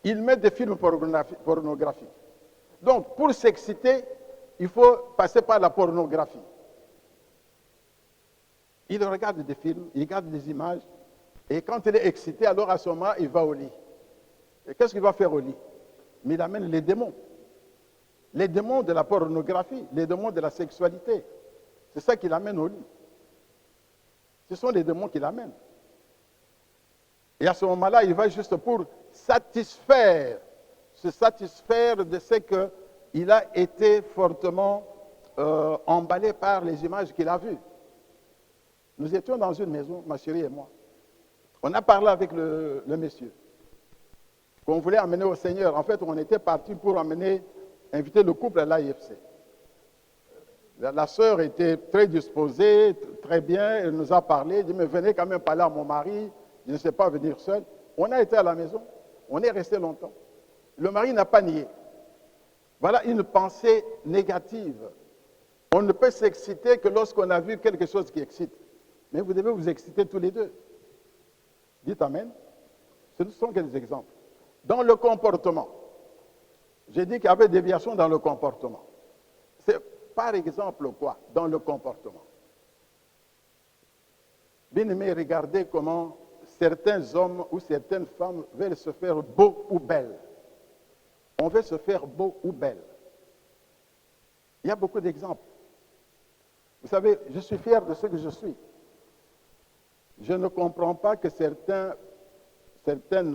Il met des films pornographiques. Donc, pour s'exciter, il faut passer par la pornographie. Il regarde des films, il regarde des images, et quand il est excité, alors à ce moment, il va au lit. Et qu'est-ce qu'il va faire au lit? Mais il amène les démons. Les démons de la pornographie, les démons de la sexualité. C'est ça qu'il amène au lit. Ce sont les démons qui l'amènent. Et à ce moment-là, il va juste pour se satisfaire de ce qu'il a été fortement emballé par les images qu'il a vues. Nous étions dans une maison, ma chérie et moi. On a parlé avec le monsieur qu'on voulait amener au Seigneur. En fait, on était parti pour inviter le couple à l'AIFC. La sœur était très disposée, très bien, elle nous a parlé, elle dit, mais venez quand même parler à mon mari, je ne sais pas venir seul. On a été à la maison, on est resté longtemps. Le mari n'a pas nié. Voilà une pensée négative. On ne peut s'exciter que lorsqu'on a vu quelque chose qui excite. Mais vous devez vous exciter tous les deux. Dites Amen. Ce ne sont que des exemples. Dans le comportement, j'ai dit qu'il y avait des déviations dans le comportement. C'est par exemple quoi? Dans le comportement. Bien aimé, regardez comment certains hommes ou certaines femmes veulent se faire beaux ou belles. On veut se faire beau ou belle. Il y a beaucoup d'exemples. Vous savez, je suis fier de ce que je suis. Je ne comprends pas que certaines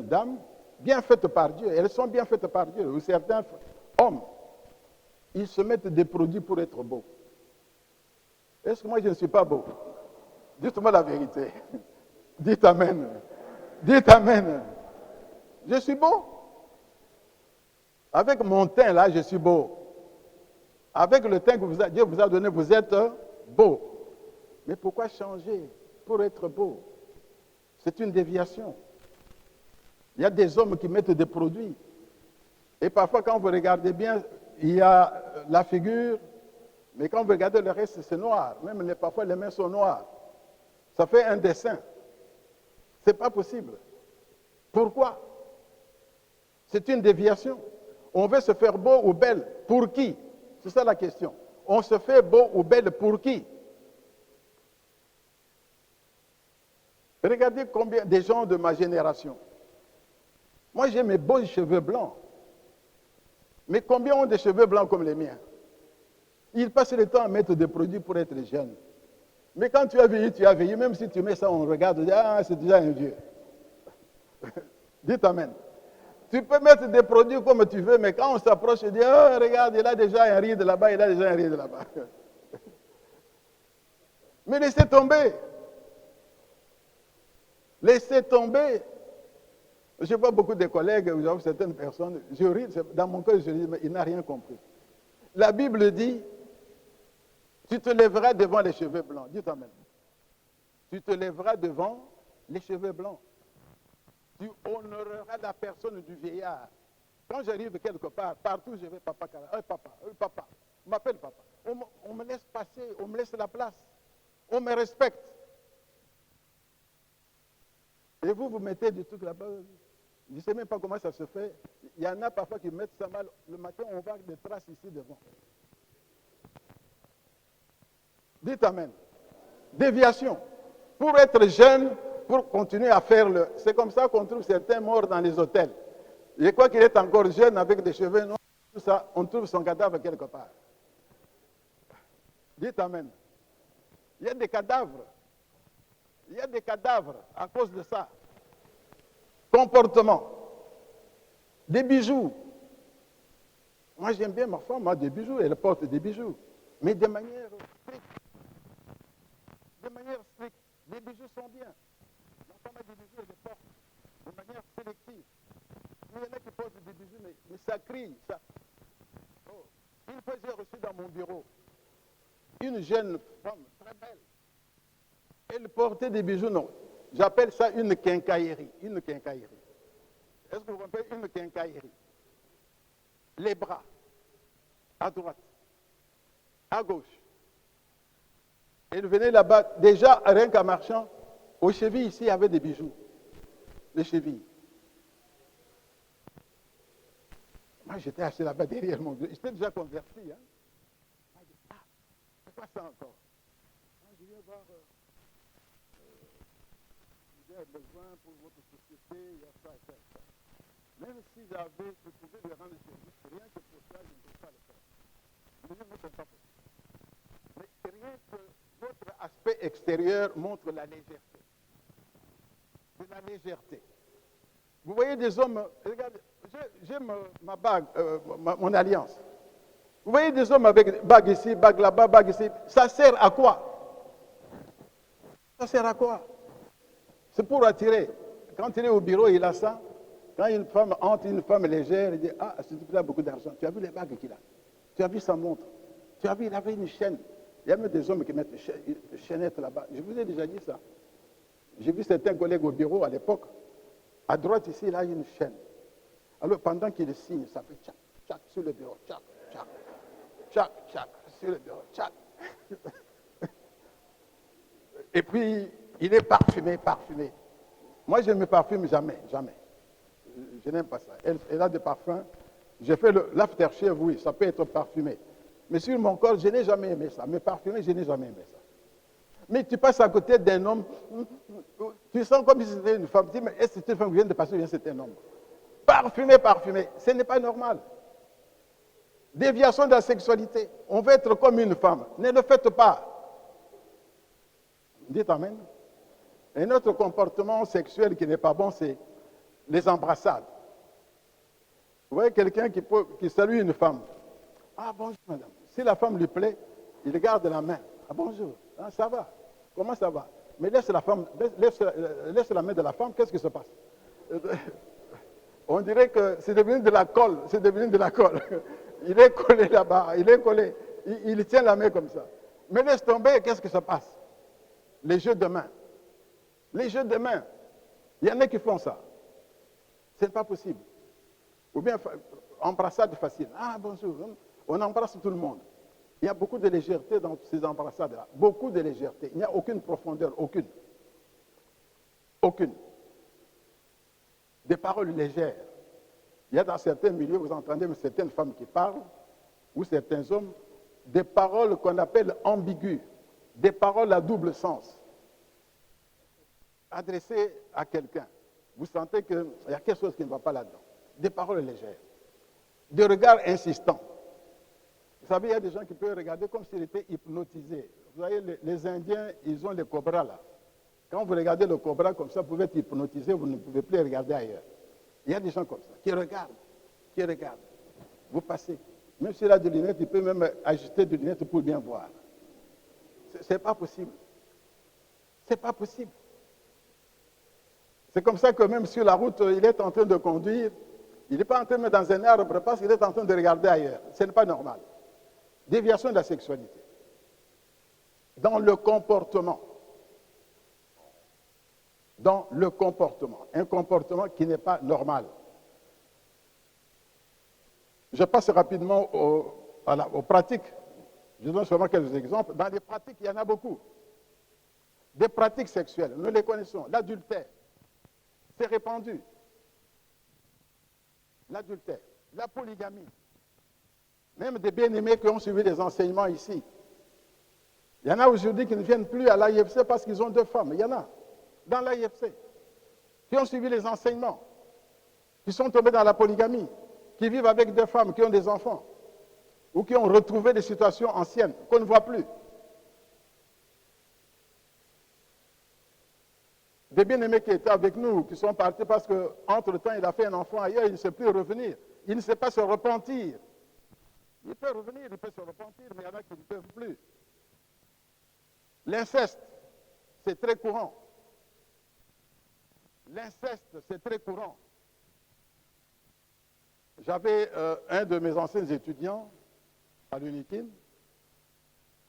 dames bien faites par Dieu. Elles sont bien faites par Dieu. Ou certains hommes, ils se mettent des produits pour être beaux. Est-ce que moi je ne suis pas beau? Dites-moi la vérité. Dites Amen. Dites Amen. Je suis beau. Avec mon teint là, je suis beau. Avec le teint que Dieu vous a donné, vous êtes beau. Mais pourquoi changer pour être beau? C'est une déviation. Il y a des hommes qui mettent des produits. Et parfois, quand vous regardez bien, il y a la figure, mais quand vous regardez le reste, c'est noir. Même parfois, les mains sont noires. Ça fait un dessin. Ce n'est pas possible. Pourquoi? C'est une déviation. On veut se faire beau ou belle. Pour qui? C'est ça la question. On se fait beau ou belle pour qui? Regardez combien des gens de ma génération. Moi, j'ai mes beaux cheveux blancs. Mais combien ont des cheveux blancs comme les miens? Ils passent le temps à mettre des produits pour être jeunes. Mais quand tu as vieilli, tu as vieilli. Même si tu mets ça, on regarde, on dit, ah, c'est déjà un vieux. Dites Amen. Tu peux mettre des produits comme tu veux, mais quand on s'approche, on dit, oh, regarde, il a déjà un ride là-bas, il a déjà un ride là-bas. Mais laissez tomber. Laissez tomber. Je vois beaucoup de collègues, certaines personnes, je ris, dans mon cœur, je dis, mais il n'a rien compris. La Bible dit, tu te lèveras devant les cheveux blancs. Dites Amen. Tu te lèveras devant les cheveux blancs. Tu honoreras la personne du vieillard. Quand j'arrive quelque part, partout je vais, papa, papa, on m'appelle papa. On me laisse passer, on me laisse la place. On me respecte. Et vous mettez du truc là-bas. Je ne sais même pas comment ça se fait. Il y en a parfois qui mettent ça mal. Le matin, on voit des traces ici devant. Dites Amen. Déviation. Pour être jeune, pour continuer à faire le... C'est comme ça qu'on trouve certains morts dans les hôtels. Je crois qu'il est encore jeune avec des cheveux noirs. Tout ça, on trouve son cadavre quelque part. Dites Amen. Il y a des cadavres. Il y a des cadavres à cause de ça. Comportement. Des bijoux. Moi, j'aime bien ma femme, a des bijoux, elle porte des bijoux. Mais de manière stricte. De manière stricte. Les bijoux sont bien. Ma femme a des bijoux, elle les porte de manière sélective. Il y en a qui portent des bijoux, mais ça crie. Ça. Oh. Une fois, j'ai reçu dans mon bureau une jeune femme très belle. Elle portait des bijoux, non. J'appelle ça une quincaillerie. Une quincaillerie. Est-ce que vous comprenez une quincaillerie? Les bras, à droite, à gauche. Elle venait là-bas, déjà, rien qu'en marchant, aux chevilles, ici, il y avait des bijoux. Les chevilles. Moi, j'étais assis là-bas derrière mon bureau. J'étais déjà converti. Hein. Ah, c'est quoi ça encore? Je viens voir... Vous avez besoin pour votre société, il y a ça et ça et ça. Même si je pouvais lui rendre service, rien que pour ça, je ne peux pas le faire. Je ne me sens pas possible. Mais rien que votre aspect extérieur montre la légèreté. C'est la légèreté. Vous voyez des hommes, regardez, j'ai ma bague, mon alliance. Vous voyez des hommes avec bague ici, bague là-bas, bague ici. Ça sert à quoi? Ça sert à quoi? C'est pour attirer. Quand il est au bureau, il a ça. Quand une femme entre, une femme légère, il dit, ah, ce type-là a beaucoup d'argent. Tu as vu les bagues qu'il a? Tu as vu sa montre? Tu as vu, il avait une chaîne. Il y a même des hommes qui mettent une chaînette là-bas. Je vous ai déjà dit ça. J'ai vu certains collègues au bureau à l'époque. À droite ici, il a une chaîne. Alors pendant qu'il signe, ça fait tchac, tchac sur le bureau, tchac, tchac, tchac, tchac sur le bureau, tchac. Et puis, il est parfumé, parfumé. Moi, je ne me parfume jamais, jamais. Je n'aime pas ça. Elle a des parfums. J'ai fait l'aftershave, oui, ça peut être parfumé. Mais sur mon corps, je n'ai jamais aimé ça. Mais parfumé, je n'ai jamais aimé ça. Mais tu passes à côté d'un homme, tu sens comme si c'était une femme. Tu dis, mais est-ce que c'est une femme qui vient de passer ou bien c'est un homme? Parfumé, parfumé. Ce n'est pas normal. Déviation de la sexualité. On veut être comme une femme. Ne le faites pas. Dites Amen. Et notre comportement sexuel qui n'est pas bon, c'est les embrassades. Vous voyez quelqu'un qui salue une femme. Ah, bonjour madame. Si la femme lui plaît, il garde la main. Ah, bonjour. Ah, ça va. Comment ça va? Mais laisse la main de la femme, qu'est-ce qui se passe? On dirait que c'est devenu de la colle. C'est devenu de la colle. Il est collé là-bas. Il est collé. Il tient la main comme ça. Mais laisse tomber, qu'est-ce qui se passe? Les jeux de main. Les jeux de main. Il y en a qui font ça. Ce n'est pas possible. Ou bien embrassade facile. Ah, bonjour. On embrasse tout le monde. Il y a beaucoup de légèreté dans ces embrassades-là. Beaucoup de légèreté. Il n'y a aucune profondeur. Aucune. Aucune. Des paroles légères. Il y a dans certains milieux, vous entendez certaines femmes qui parlent, ou certains hommes, des paroles qu'on appelle ambiguës. Des paroles à double sens. Adressées à quelqu'un. Vous sentez qu'il y a quelque chose qui ne va pas là-dedans. Des paroles légères. Des regards insistants. Vous savez, il y a des gens qui peuvent regarder comme s'ils étaient hypnotisés. Vous voyez, les Indiens, ils ont les cobras là. Quand vous regardez le cobra comme ça, vous pouvez être hypnotisé, vous ne pouvez plus regarder ailleurs. Il y a des gens comme ça, qui regardent. Vous passez. Même s'il a des lunettes, il peut même ajuster des lunettes pour bien voir. C'est pas possible. C'est pas possible. C'est comme ça que même sur la route, il est en train de conduire. Il n'est pas en train de mettre dans un arbre parce qu'il est en train de regarder ailleurs. Ce n'est pas normal. Déviation de la sexualité. Dans le comportement. Dans le comportement. Un comportement qui n'est pas normal. Je passe rapidement aux pratiques. Je donne seulement quelques exemples. Dans les pratiques, il y en a beaucoup. Des pratiques sexuelles, nous les connaissons. L'adultère, c'est répandu. L'adultère, la polygamie. Même des bien-aimés qui ont suivi les enseignements ici. Il y en a aujourd'hui qui ne viennent plus à l'AIFC parce qu'ils ont 2 femmes. Il y en a dans l'AIFC qui ont suivi les enseignements, qui sont tombés dans la polygamie, qui vivent avec 2 femmes, qui ont des enfants, ou qui ont retrouvé des situations anciennes qu'on ne voit plus. Des bien-aimés qui étaient avec nous, qui sont partis parce qu'entre-temps, il a fait un enfant ailleurs, il ne sait plus revenir. Il ne sait pas se repentir. Il peut revenir, il peut se repentir, mais il y en a qui ne peuvent plus. L'inceste, c'est très courant. L'inceste, c'est très courant. J'avais un de mes anciens étudiants à l'UNIKIN,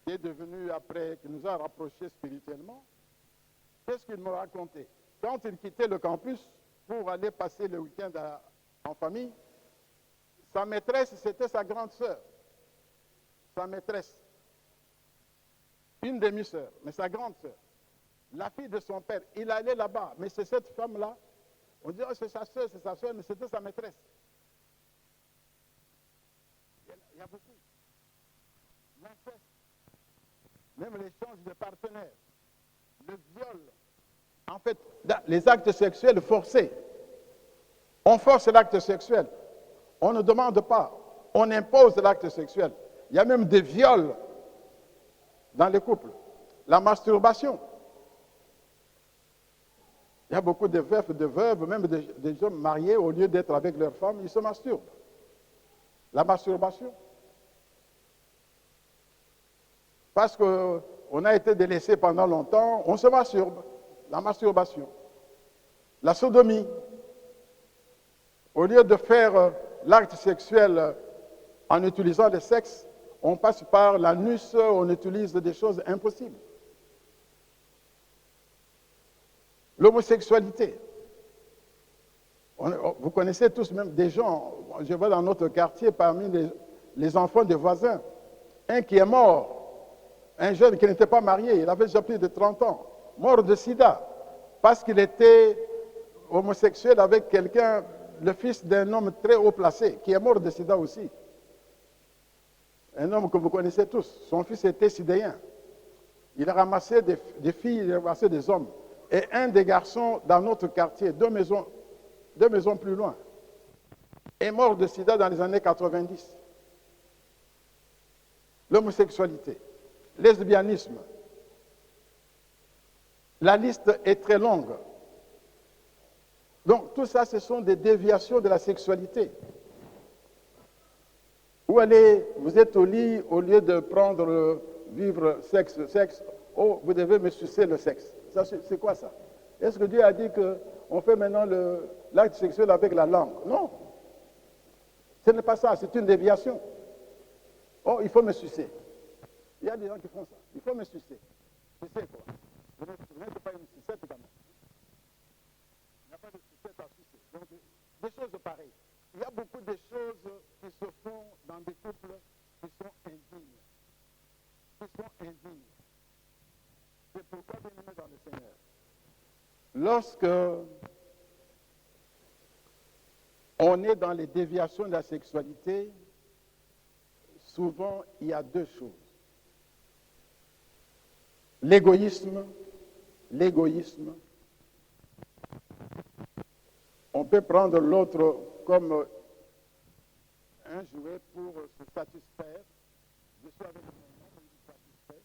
qui est devenu après, qui nous a rapprochés spirituellement. Qu'est-ce qu'il me racontait? Quand il quittait le campus pour aller passer le week-end en famille, sa maîtresse, c'était sa grande sœur. Sa maîtresse. Une demi-sœur, mais sa grande sœur. La fille de son père. Il allait là-bas, mais c'est cette femme-là. On dit, oh, c'est sa sœur, mais c'était sa maîtresse. Il y a beaucoup. L'inceste. Même l'échange de partenaires. Le viol. En fait, les actes sexuels forcés. On force l'acte sexuel. On ne demande pas. On impose l'acte sexuel. Il y a même des viols dans les couples. La masturbation. Il y a beaucoup de veufs, de veuves, même des hommes mariés, au lieu d'être avec leur femme, ils se masturbent. La masturbation. Parce qu'on a été délaissé pendant longtemps, on se masturbe. La masturbation. La sodomie. Au lieu de faire l'acte sexuel en utilisant le sexe, on passe par l'anus, on utilise des choses impossibles. L'homosexualité. Vous connaissez tous même des gens, je vois dans notre quartier, parmi les enfants des voisins, un qui est mort, un jeune qui n'était pas marié, il avait déjà plus de 30 ans, mort de sida, parce qu'il était homosexuel avec quelqu'un, le fils d'un homme très haut placé, qui est mort de sida aussi. Un homme que vous connaissez tous, son fils était sidéen. Il a ramassé des filles, il a ramassé des hommes. Et un des garçons dans notre quartier, 2 maisons plus loin, est mort de sida dans les années 90. L'homosexualité, lesbianisme. La liste est très longue. Donc tout ça, ce sont des déviations de la sexualité. vous êtes au lit, au lieu de prendre, vivre sexe, oh, vous devez me sucer le sexe. C'est quoi ça? Est-ce que Dieu a dit qu'on fait maintenant l'acte sexuel avec la langue? Non. Ce n'est pas ça, c'est une déviation. Oh, il faut me sucer. Il y a des gens qui font ça. Il faut me sucer. Tu sais quoi? Vous n'êtes pas une sucette quand même. Il n'y a pas de sucette à sucer. Donc, des choses pareilles. Il y a beaucoup de choses qui se font dans des couples qui sont indignes. C'est pourquoi, bien aimé dans le Seigneur, lorsque on est dans les déviations de la sexualité, souvent il y a deux choses. L'égoïsme. On peut prendre l'autre comme un jouet pour se satisfaire. Je suis avec mon homme, il me satisfait.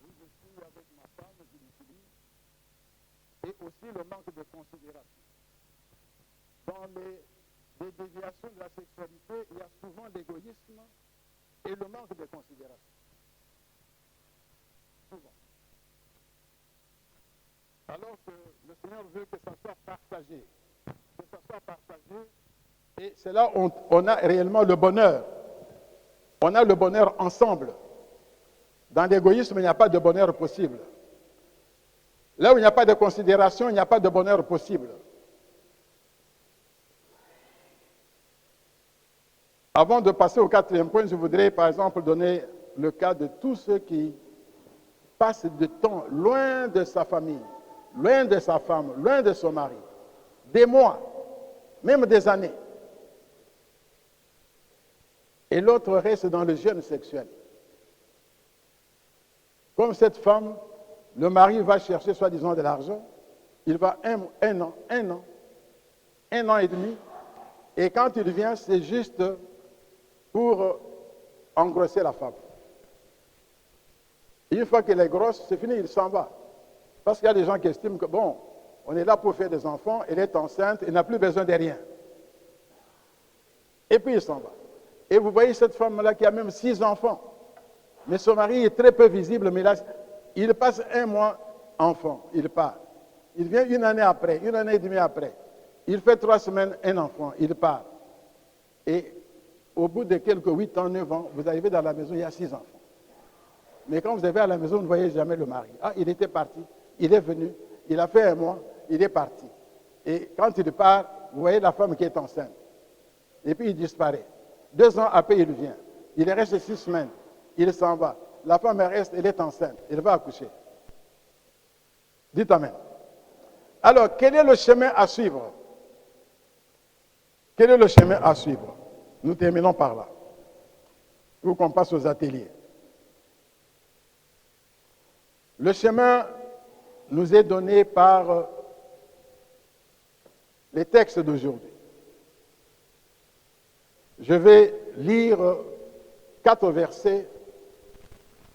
Oui, je suis avec ma femme, je l'utilise. Et aussi le manque de considération. Dans les déviations de la sexualité, il y a souvent l'égoïsme et le manque de considération. Souvent. Alors que le Seigneur veut que ça soit partagé. Et c'est là où on a réellement le bonheur. On a le bonheur ensemble. Dans l'égoïsme, il n'y a pas de bonheur possible. Là où il n'y a pas de considération, il n'y a pas de bonheur possible. Avant de passer au quatrième point, je voudrais par exemple donner le cas de tous ceux qui passent du temps loin de sa famille, loin de sa femme, loin de son mari, des mois, même des années. Et l'autre reste dans le jeûne sexuel. Comme cette femme, le mari va chercher soi-disant de l'argent, il va un an et demi, et quand il vient, c'est juste pour engrosser la femme. Une fois qu'elle est grosse, c'est fini, il s'en va. Parce qu'il y a des gens qui estiment que, bon, on est là pour faire des enfants, elle est enceinte, elle n'a plus besoin de rien. Et puis il s'en va. Et vous voyez cette femme-là qui a même 6 enfants. Mais son mari est très peu visible, mais là, il passe un mois enfant, il part. Il vient une année après, une année et demie après. Il fait 3 semaines, un enfant, il part. Et au bout de quelques 8 ans, 9 ans, vous arrivez dans la maison, il y a 6 enfants. Mais quand vous arrivez à la maison, vous ne voyez jamais le mari. Ah, il était parti, il est venu, il a fait un mois, il est parti. Et quand il part, vous voyez la femme qui est enceinte. Et puis il disparaît. 2 ans après, il vient. Il reste 6 semaines. Il s'en va. La femme reste, elle est enceinte. Elle va accoucher. Dites Amen. Alors, quel est le chemin à suivre? Quel est le chemin à suivre? Nous terminons par là. Pour qu'on passe aux ateliers. Le chemin nous est donné par les textes d'aujourd'hui. Je vais lire 4 versets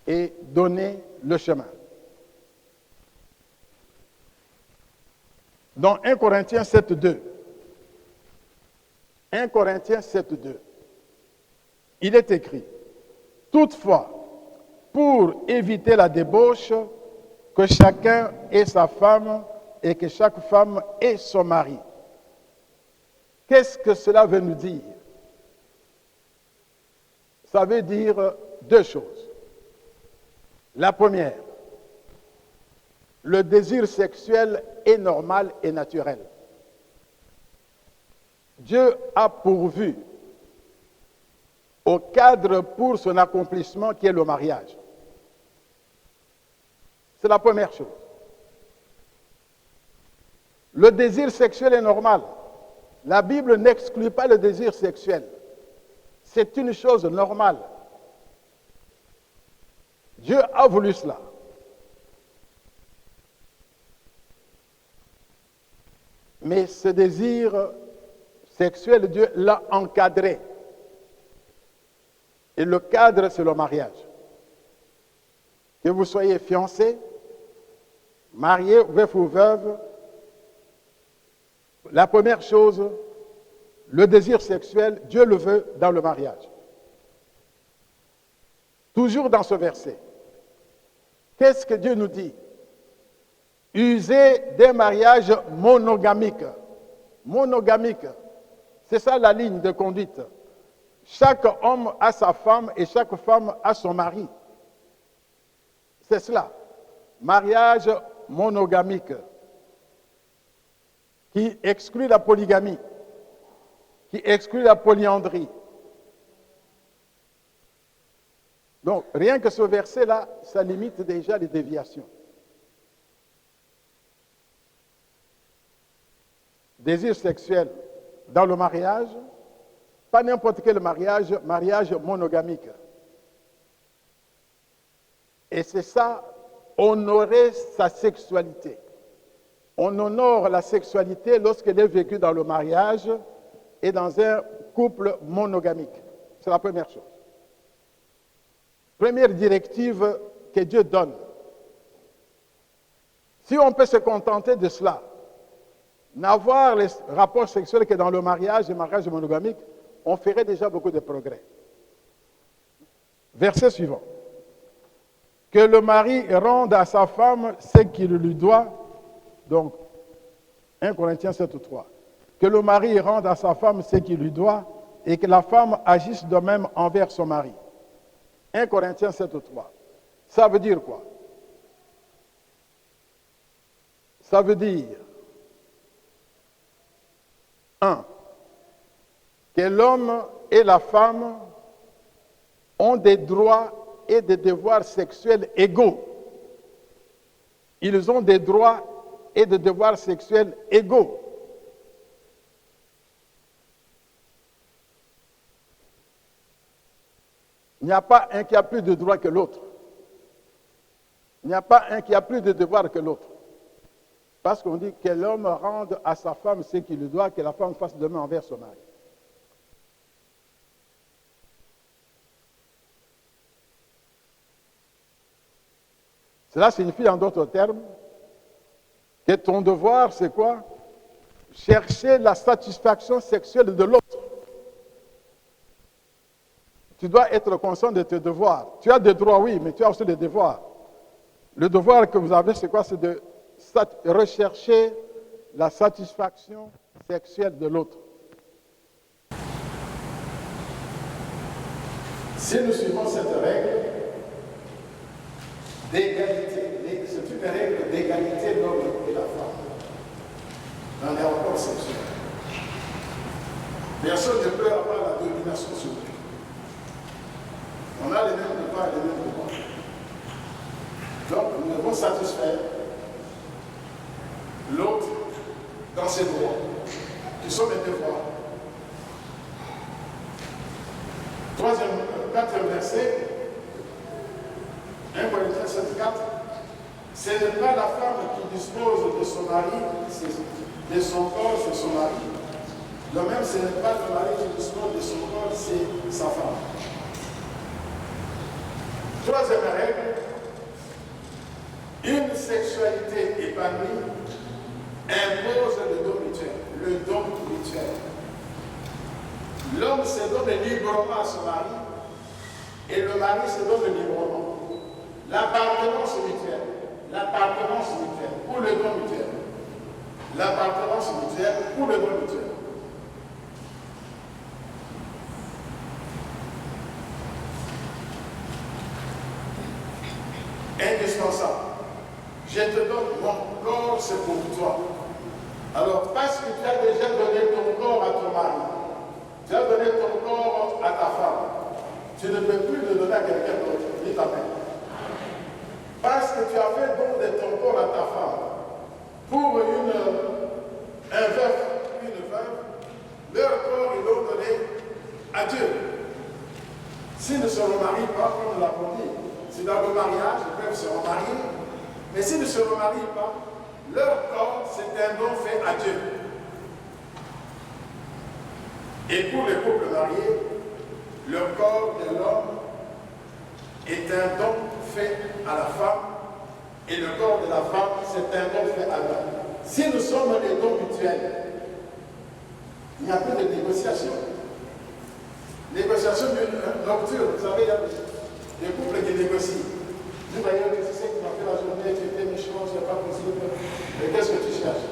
et donner le chemin. Dans 1 Corinthiens 7.2, 1 Corinthiens 7.2, il est écrit, « Toutefois, pour éviter la débauche, que chacun ait sa femme et que chaque femme ait son mari. » Qu'est-ce que cela veut nous dire? Ça veut dire 2 choses. La première, le désir sexuel est normal et naturel. Dieu a pourvu au cadre pour son accomplissement qui est le mariage. C'est la première chose. Le désir sexuel est normal. La Bible n'exclut pas le désir sexuel. C'est une chose normale. Dieu a voulu cela. Mais ce désir sexuel, Dieu l'a encadré. Et le cadre, c'est le mariage. Que vous soyez fiancé, marié, veuf ou veuve, la première chose, le désir sexuel, Dieu le veut dans le mariage. toujours dans ce verset, qu'est-ce que Dieu nous dit? Usez des mariages monogamiques. Monogamiques. C'est ça la ligne de conduite. Chaque homme a sa femme et chaque femme a son mari. C'est cela. Mariage monogamique qui exclut la polygamie, qui exclut la polyandrie. Donc, rien que ce verset-là, ça limite déjà les déviations. Désir sexuel dans le mariage, pas n'importe quel mariage, mariage monogamique. Et c'est ça, honorer sa sexualité. On honore la sexualité lorsqu'elle est vécue dans le mariage et dans un couple monogamique. C'est la première chose. Première directive que Dieu donne. Si on peut se contenter de cela, n'avoir les rapports sexuels que dans le mariage monogamique, on ferait déjà beaucoup de progrès. Verset suivant. Que le mari rende à sa femme ce qu'il lui doit. Donc, 1 Corinthiens 7:3. Que le mari rende à sa femme ce qu'il lui doit et que la femme agisse de même envers son mari. 1 Corinthiens 7:3. Ça veut dire quoi? Ça veut dire 1. Que l'homme et la femme ont des droits et des devoirs sexuels égaux. Ils ont des droits et des devoirs sexuels égaux. Il n'y a pas un qui a plus de droits que l'autre. Il n'y a pas un qui a plus de devoirs que l'autre. Parce qu'on dit que l'homme rende à sa femme ce qu'il lui doit, que la femme fasse de même envers son mari. Cela signifie en d'autres termes que ton devoir, c'est quoi? Chercher la satisfaction sexuelle de l'autre. Tu dois être conscient de tes devoirs. Tu as des droits, oui, mais tu as aussi des devoirs. Le devoir que vous avez, c'est quoi? C'est de rechercher la satisfaction sexuelle de l'autre. Si nous suivons cette règle d'égalité, c'est une règle d'égalité de l'homme et la femme dans les rapports sexuels. Personne ne peut avoir la domination sur lui. On a les mêmes devoirs et les mêmes devoirs. Donc, nous devons satisfaire l'autre dans ses droits, qui sont mes devoirs. Quatrième verset, 1 Corinthiens 7:4, ce n'est pas la femme qui dispose de son mari, de son corps, c'est son mari. De même, ce n'est pas le mari qui dispose de son corps, c'est sa femme. Troisième règle, une sexualité épanouie impose le don mutuel. Le don mutuel. L'homme se donne librement à son mari et le mari se donne librement. L'appartenance mutuelle. L'appartenance mutuelle ou le don mutuel. L'appartenance mutuelle ou le don mutuel. Indispensable. Je te donne mon corps, c'est pour toi. Alors, parce que tu as déjà donné ton corps à ton mari, tu as donné ton corps à ta femme, tu ne peux plus le donner à quelqu'un d'autre, ni ta mère. Parce que tu as fait don de ton corps à ta femme, pour un veuf, une veuve, leur corps, ils l'ont donné à Dieu. S'ils ne se remarient pas, comme nous l'avons dit, c'est dans le mariage, ils peuvent se remarier, mais s'ils ne se remarient pas, leur corps, c'est un don fait à Dieu. Et pour les couples mariés, le corps de l'homme est un don fait à la femme, et le corps de la femme, c'est un don fait à l'homme. Si nous sommes des dons mutuels, il n'y a plus de négociation. Négociation nocturne, vous savez, des couples qui négocient. Vous voyez, tu sais que tu m'as fait la journée, tu étais méchant, ce n'est pas possible. Mais qu'est-ce que tu cherches?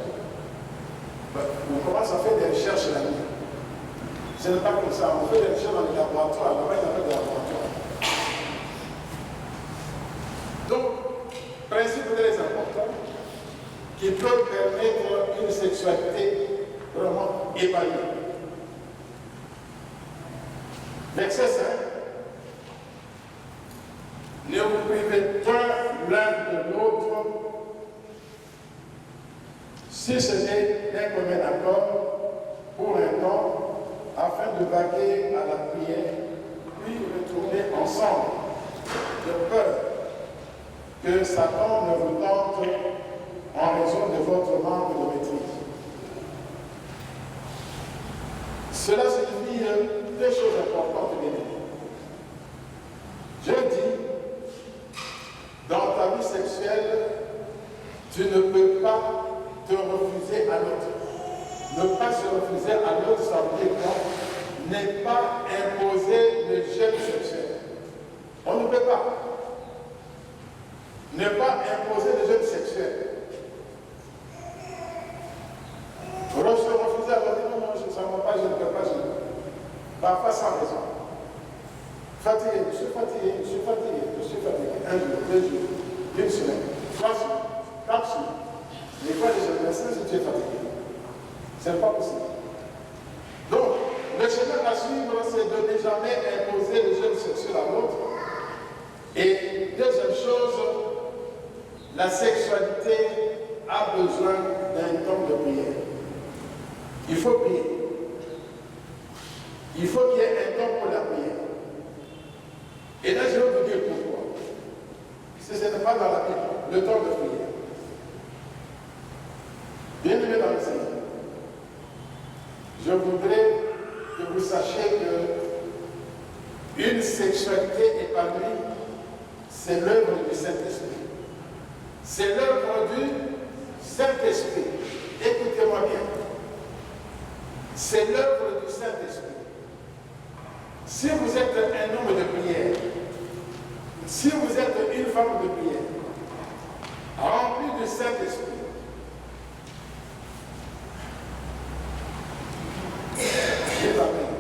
On commence à faire des recherches la nuit. Ce n'est pas comme ça. On fait des recherches dans les laboratoires. Là-bas, il y a des laboratoires. Donc, principe très important qui peut permettre une sexualité vraiment épanouie. Verset 5. Ne vous privez point l'un de l'autre, si ce n'est d'un commun accord, pour un temps, afin de vaquer à la prière, puis retourner ensemble, de peur que Satan ne vous tente en raison de votre manque de maîtrise. Cela signifie deux choses importantes, bien aimés. Je dis, dans ta vie sexuelle, tu ne peux pas te refuser à l'autre. Ne pas se refuser à l'autre, ça veut dire quoi? Ne pas imposer le jeûne sexuel. On ne peut pas. Ne pas imposer le jeûne sexuel. Se refuser à l'autre, non, ça ne va pas, je ne peux pas, je ne peux pas. Parfois sans raison. Fatigué, je suis fatigué, je suis fatigué, je suis fatigué. Un jour, deux jours, une semaine, 3 jours, 4 jours. Les fois, les médecins, si tu es fatigué. Ce n'est pas possible. Donc, le chemin à suivre, c'est de ne jamais imposer le jeûne sexuel à l'autre. Et deuxième chose, la sexualité a besoin d'un temps de prière. Il faut prier. Il faut qu'il y ait un temps pour la prière. Et là, je vais vous dire pourquoi. Si ce n'est pas dans la Bible, le temps de prière. Bien aimé dans le Seigneur, je voudrais que vous sachiez que une sexualité épanouie, c'est l'œuvre du Saint-Esprit. C'est l'œuvre du Saint-Esprit. Écoutez-moi bien. C'est l'œuvre du Saint-Esprit. Si vous êtes un homme de prière, si vous êtes une femme de prière, remplie du Saint-Esprit, dites Amen.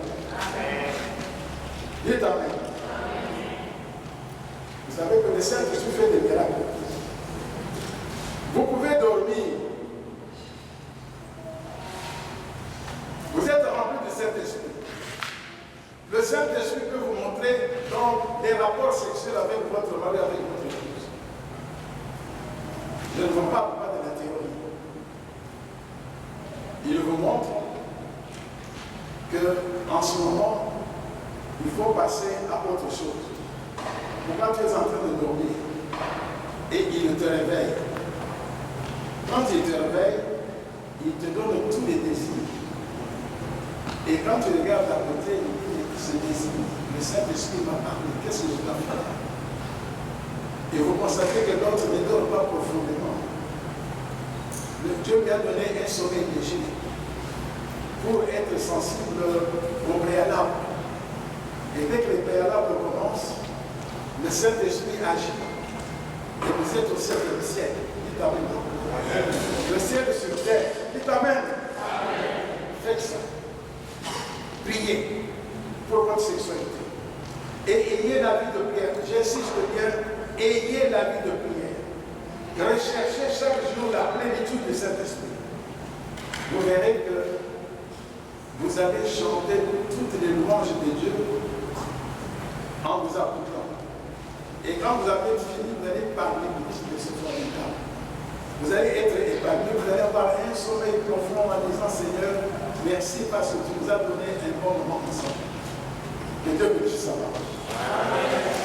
Dites Amen. Vous savez que le Saint-Esprit fait des miracles. Vous pouvez dormir. Vous êtes rempli du Saint-Esprit. Le Saint-Esprit peut vous montrer dans les rapports sexuels avec votre mari, avec votre épouse. Je ne vous parle pas de la théorie. Il vous montre qu'en ce moment, il faut passer à autre chose. Pourquoi tu es en train de dormir et il te réveille? Quand il te réveille, il te donne tous les désirs. Et quand tu regardes à côté, il dit, ce désir, le Saint-Esprit m'a parlé, qu'est-ce que je dois faire? Et vous constatez que l'autre ne dort pas profondément. Dieu lui a donné un sommeil léger pour être sensible au préalable. Et dès que le préalable commence, le Saint-Esprit agit. Et vous êtes au ciel du ciel. Dites Amen. Le ciel sur terre. Dites Amen. Faites ça. Priez pour votre sexualité. Et ayez la vie de prière. J'insiste bien, ayez la vie de prière. Recherchez chaque jour la plénitude du Saint-Esprit. Vous verrez que vous allez chanter toutes les louanges de Dieu en vous appliquant. Et quand vous avez fini, vous allez parler de ce formidable. Vous allez être épanoui, vous allez avoir un sommeil profond en disant Seigneur, merci parce que tu nous as donné un bon moment ensemble. Que Dieu bénisse sa parole. Amen.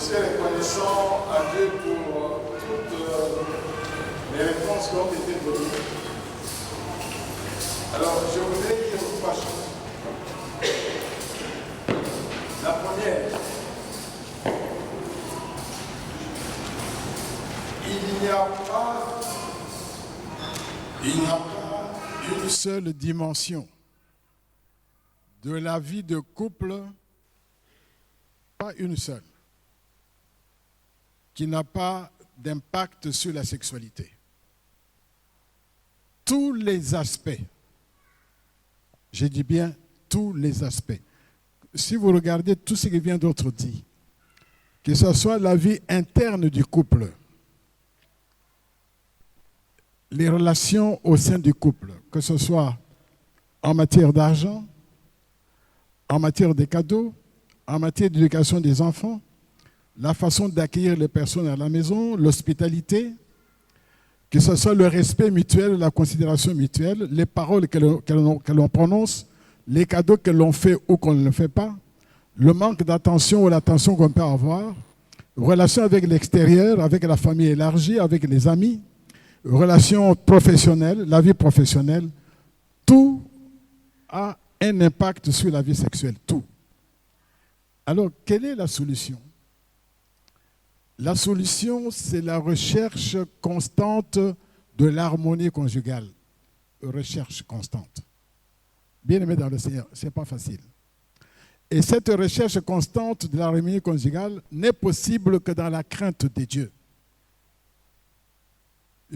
suis reconnaissant à Dieu pour toutes les réponses qui ont été données. Alors, je voudrais dire trois choses. La première, il n'y a pas une seule dimension de la vie de couple, pas une seule, qui n'a pas d'impact sur la sexualité. Tous les aspects, je dis bien tous les aspects. Si vous regardez tout ce qui vient d'autre dit, que ce soit la vie interne du couple, les relations au sein du couple, que ce soit en matière d'argent, en matière de cadeaux, en matière d'éducation des enfants, la façon d'accueillir les personnes à la maison, l'hospitalité, que ce soit le respect mutuel, la considération mutuelle, les paroles que l'on prononce, les cadeaux que l'on fait ou qu'on ne fait pas, le manque d'attention ou l'attention qu'on peut avoir, relation avec l'extérieur, avec la famille élargie, avec les amis, relations professionnelles, la vie professionnelle, tout a un impact sur la vie sexuelle, tout. Alors, quelle est la solution? La solution, c'est la recherche constante de l'harmonie conjugale. Recherche constante. Bien-aimés dans le Seigneur, ce n'est pas facile. Et cette recherche constante de l'harmonie conjugale n'est possible que dans la crainte de Dieu.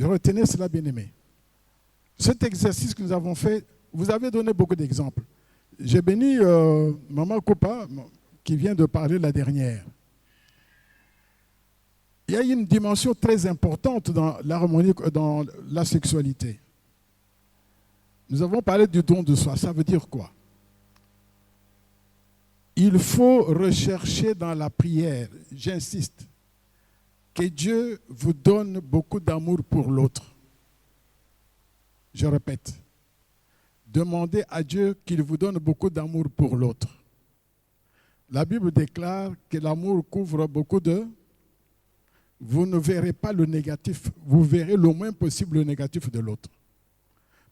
Retenez cela, bien-aimés. Cet exercice que nous avons fait, vous avez donné beaucoup d'exemples. J'ai béni Maman Koupa, qui vient de parler la dernière. Il y a une dimension très importante dans l'harmonie, dans la sexualité. Nous avons parlé du don de soi. Ça veut dire quoi? Il faut rechercher dans la prière, j'insiste, que Dieu vous donne beaucoup d'amour pour l'autre. Je répète, demandez à Dieu qu'il vous donne beaucoup d'amour pour l'autre. La Bible déclare que l'amour couvre beaucoup de... Vous ne verrez pas le négatif, vous verrez le moins possible le négatif de l'autre.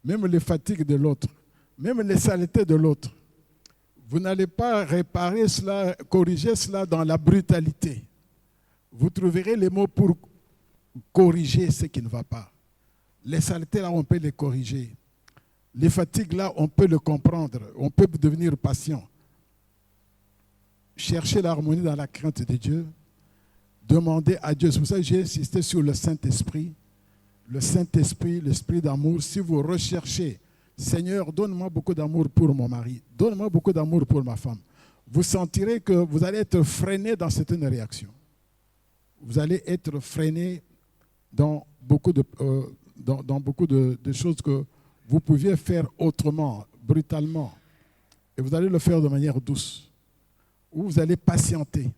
Même les fatigues de l'autre, même les saletés de l'autre. Vous n'allez pas réparer cela, corriger cela dans la brutalité. Vous trouverez les mots pour corriger ce qui ne va pas. Les saletés, là, on peut les corriger. Les fatigues, là, on peut le comprendre. On peut devenir patient. Cherchez l'harmonie dans la crainte de Dieu. Demandez à Dieu. C'est pour ça que j'ai insisté sur le Saint-Esprit. Le Saint-Esprit, l'Esprit d'amour. Si vous recherchez, Seigneur, donne-moi beaucoup d'amour pour mon mari. Donne-moi beaucoup d'amour pour ma femme. Vous sentirez que vous allez être freiné dans certaines réactions. Vous allez être freiné dans beaucoup de choses que vous pouviez faire autrement, brutalement. Et vous allez le faire de manière douce. Ou vous allez patienter.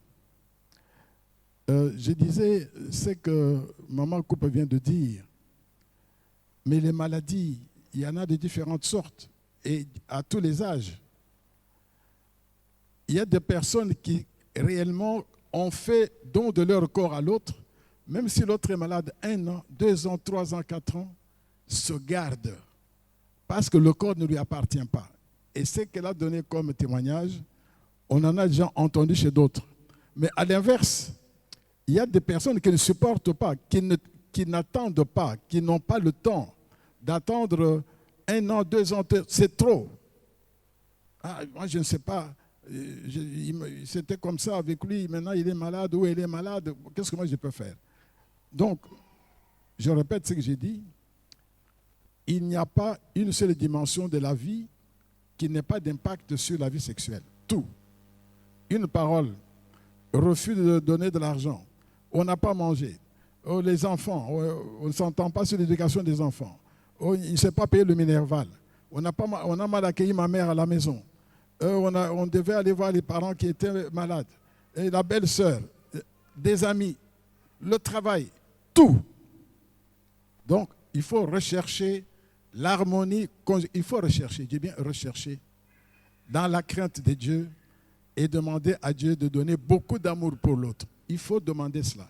Je disais ce que Maman Coupe vient de dire. Mais les maladies, il y en a de différentes sortes et à tous les âges. Il y a des personnes qui réellement ont fait don de leur corps à l'autre, même si l'autre est malade 1 an, 2 ans, 3 ans, 4 ans, se garde parce que le corps ne lui appartient pas. Et ce qu'elle a donné comme témoignage, on en a déjà entendu chez d'autres. Mais à l'inverse, il y a des personnes qui ne supportent pas, qui n'attendent pas, qui n'ont pas le temps d'attendre 1 an, 2 ans, c'est trop. Ah, moi, je ne sais pas, c'était comme ça avec lui, maintenant il est malade ou elle est malade, qu'est-ce que moi je peux faire? Donc, je répète ce que j'ai dit, il n'y a pas une seule dimension de la vie qui n'ait pas d'impact sur la vie sexuelle. Tout. Une parole, refus de donner de l'argent, on n'a pas mangé, oh, les enfants, on ne s'entend pas sur l'éducation des enfants, oh, il ne s'est pas payé le Minerval, on a mal accueilli ma mère à la maison, on devait aller voir les parents qui étaient malades, et la belle-sœur, des amis, le travail, tout. Donc, il faut rechercher l'harmonie, il faut rechercher, je dis bien rechercher, dans la crainte de Dieu et demander à Dieu de donner beaucoup d'amour pour l'autre. Il faut demander cela.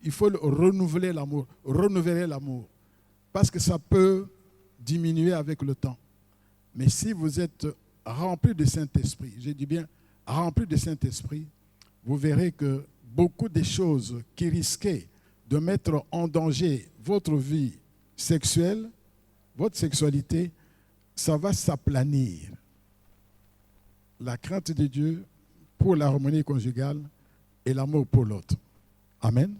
Il faut renouveler l'amour. Parce que ça peut diminuer avec le temps. Mais si vous êtes rempli de Saint-Esprit, je dis bien rempli de Saint-Esprit, vous verrez que beaucoup de choses qui risquaient de mettre en danger votre vie sexuelle, votre sexualité, ça va s'aplanir. La crainte de Dieu pour l'harmonie conjugale et l'amour pour l'autre. Amen.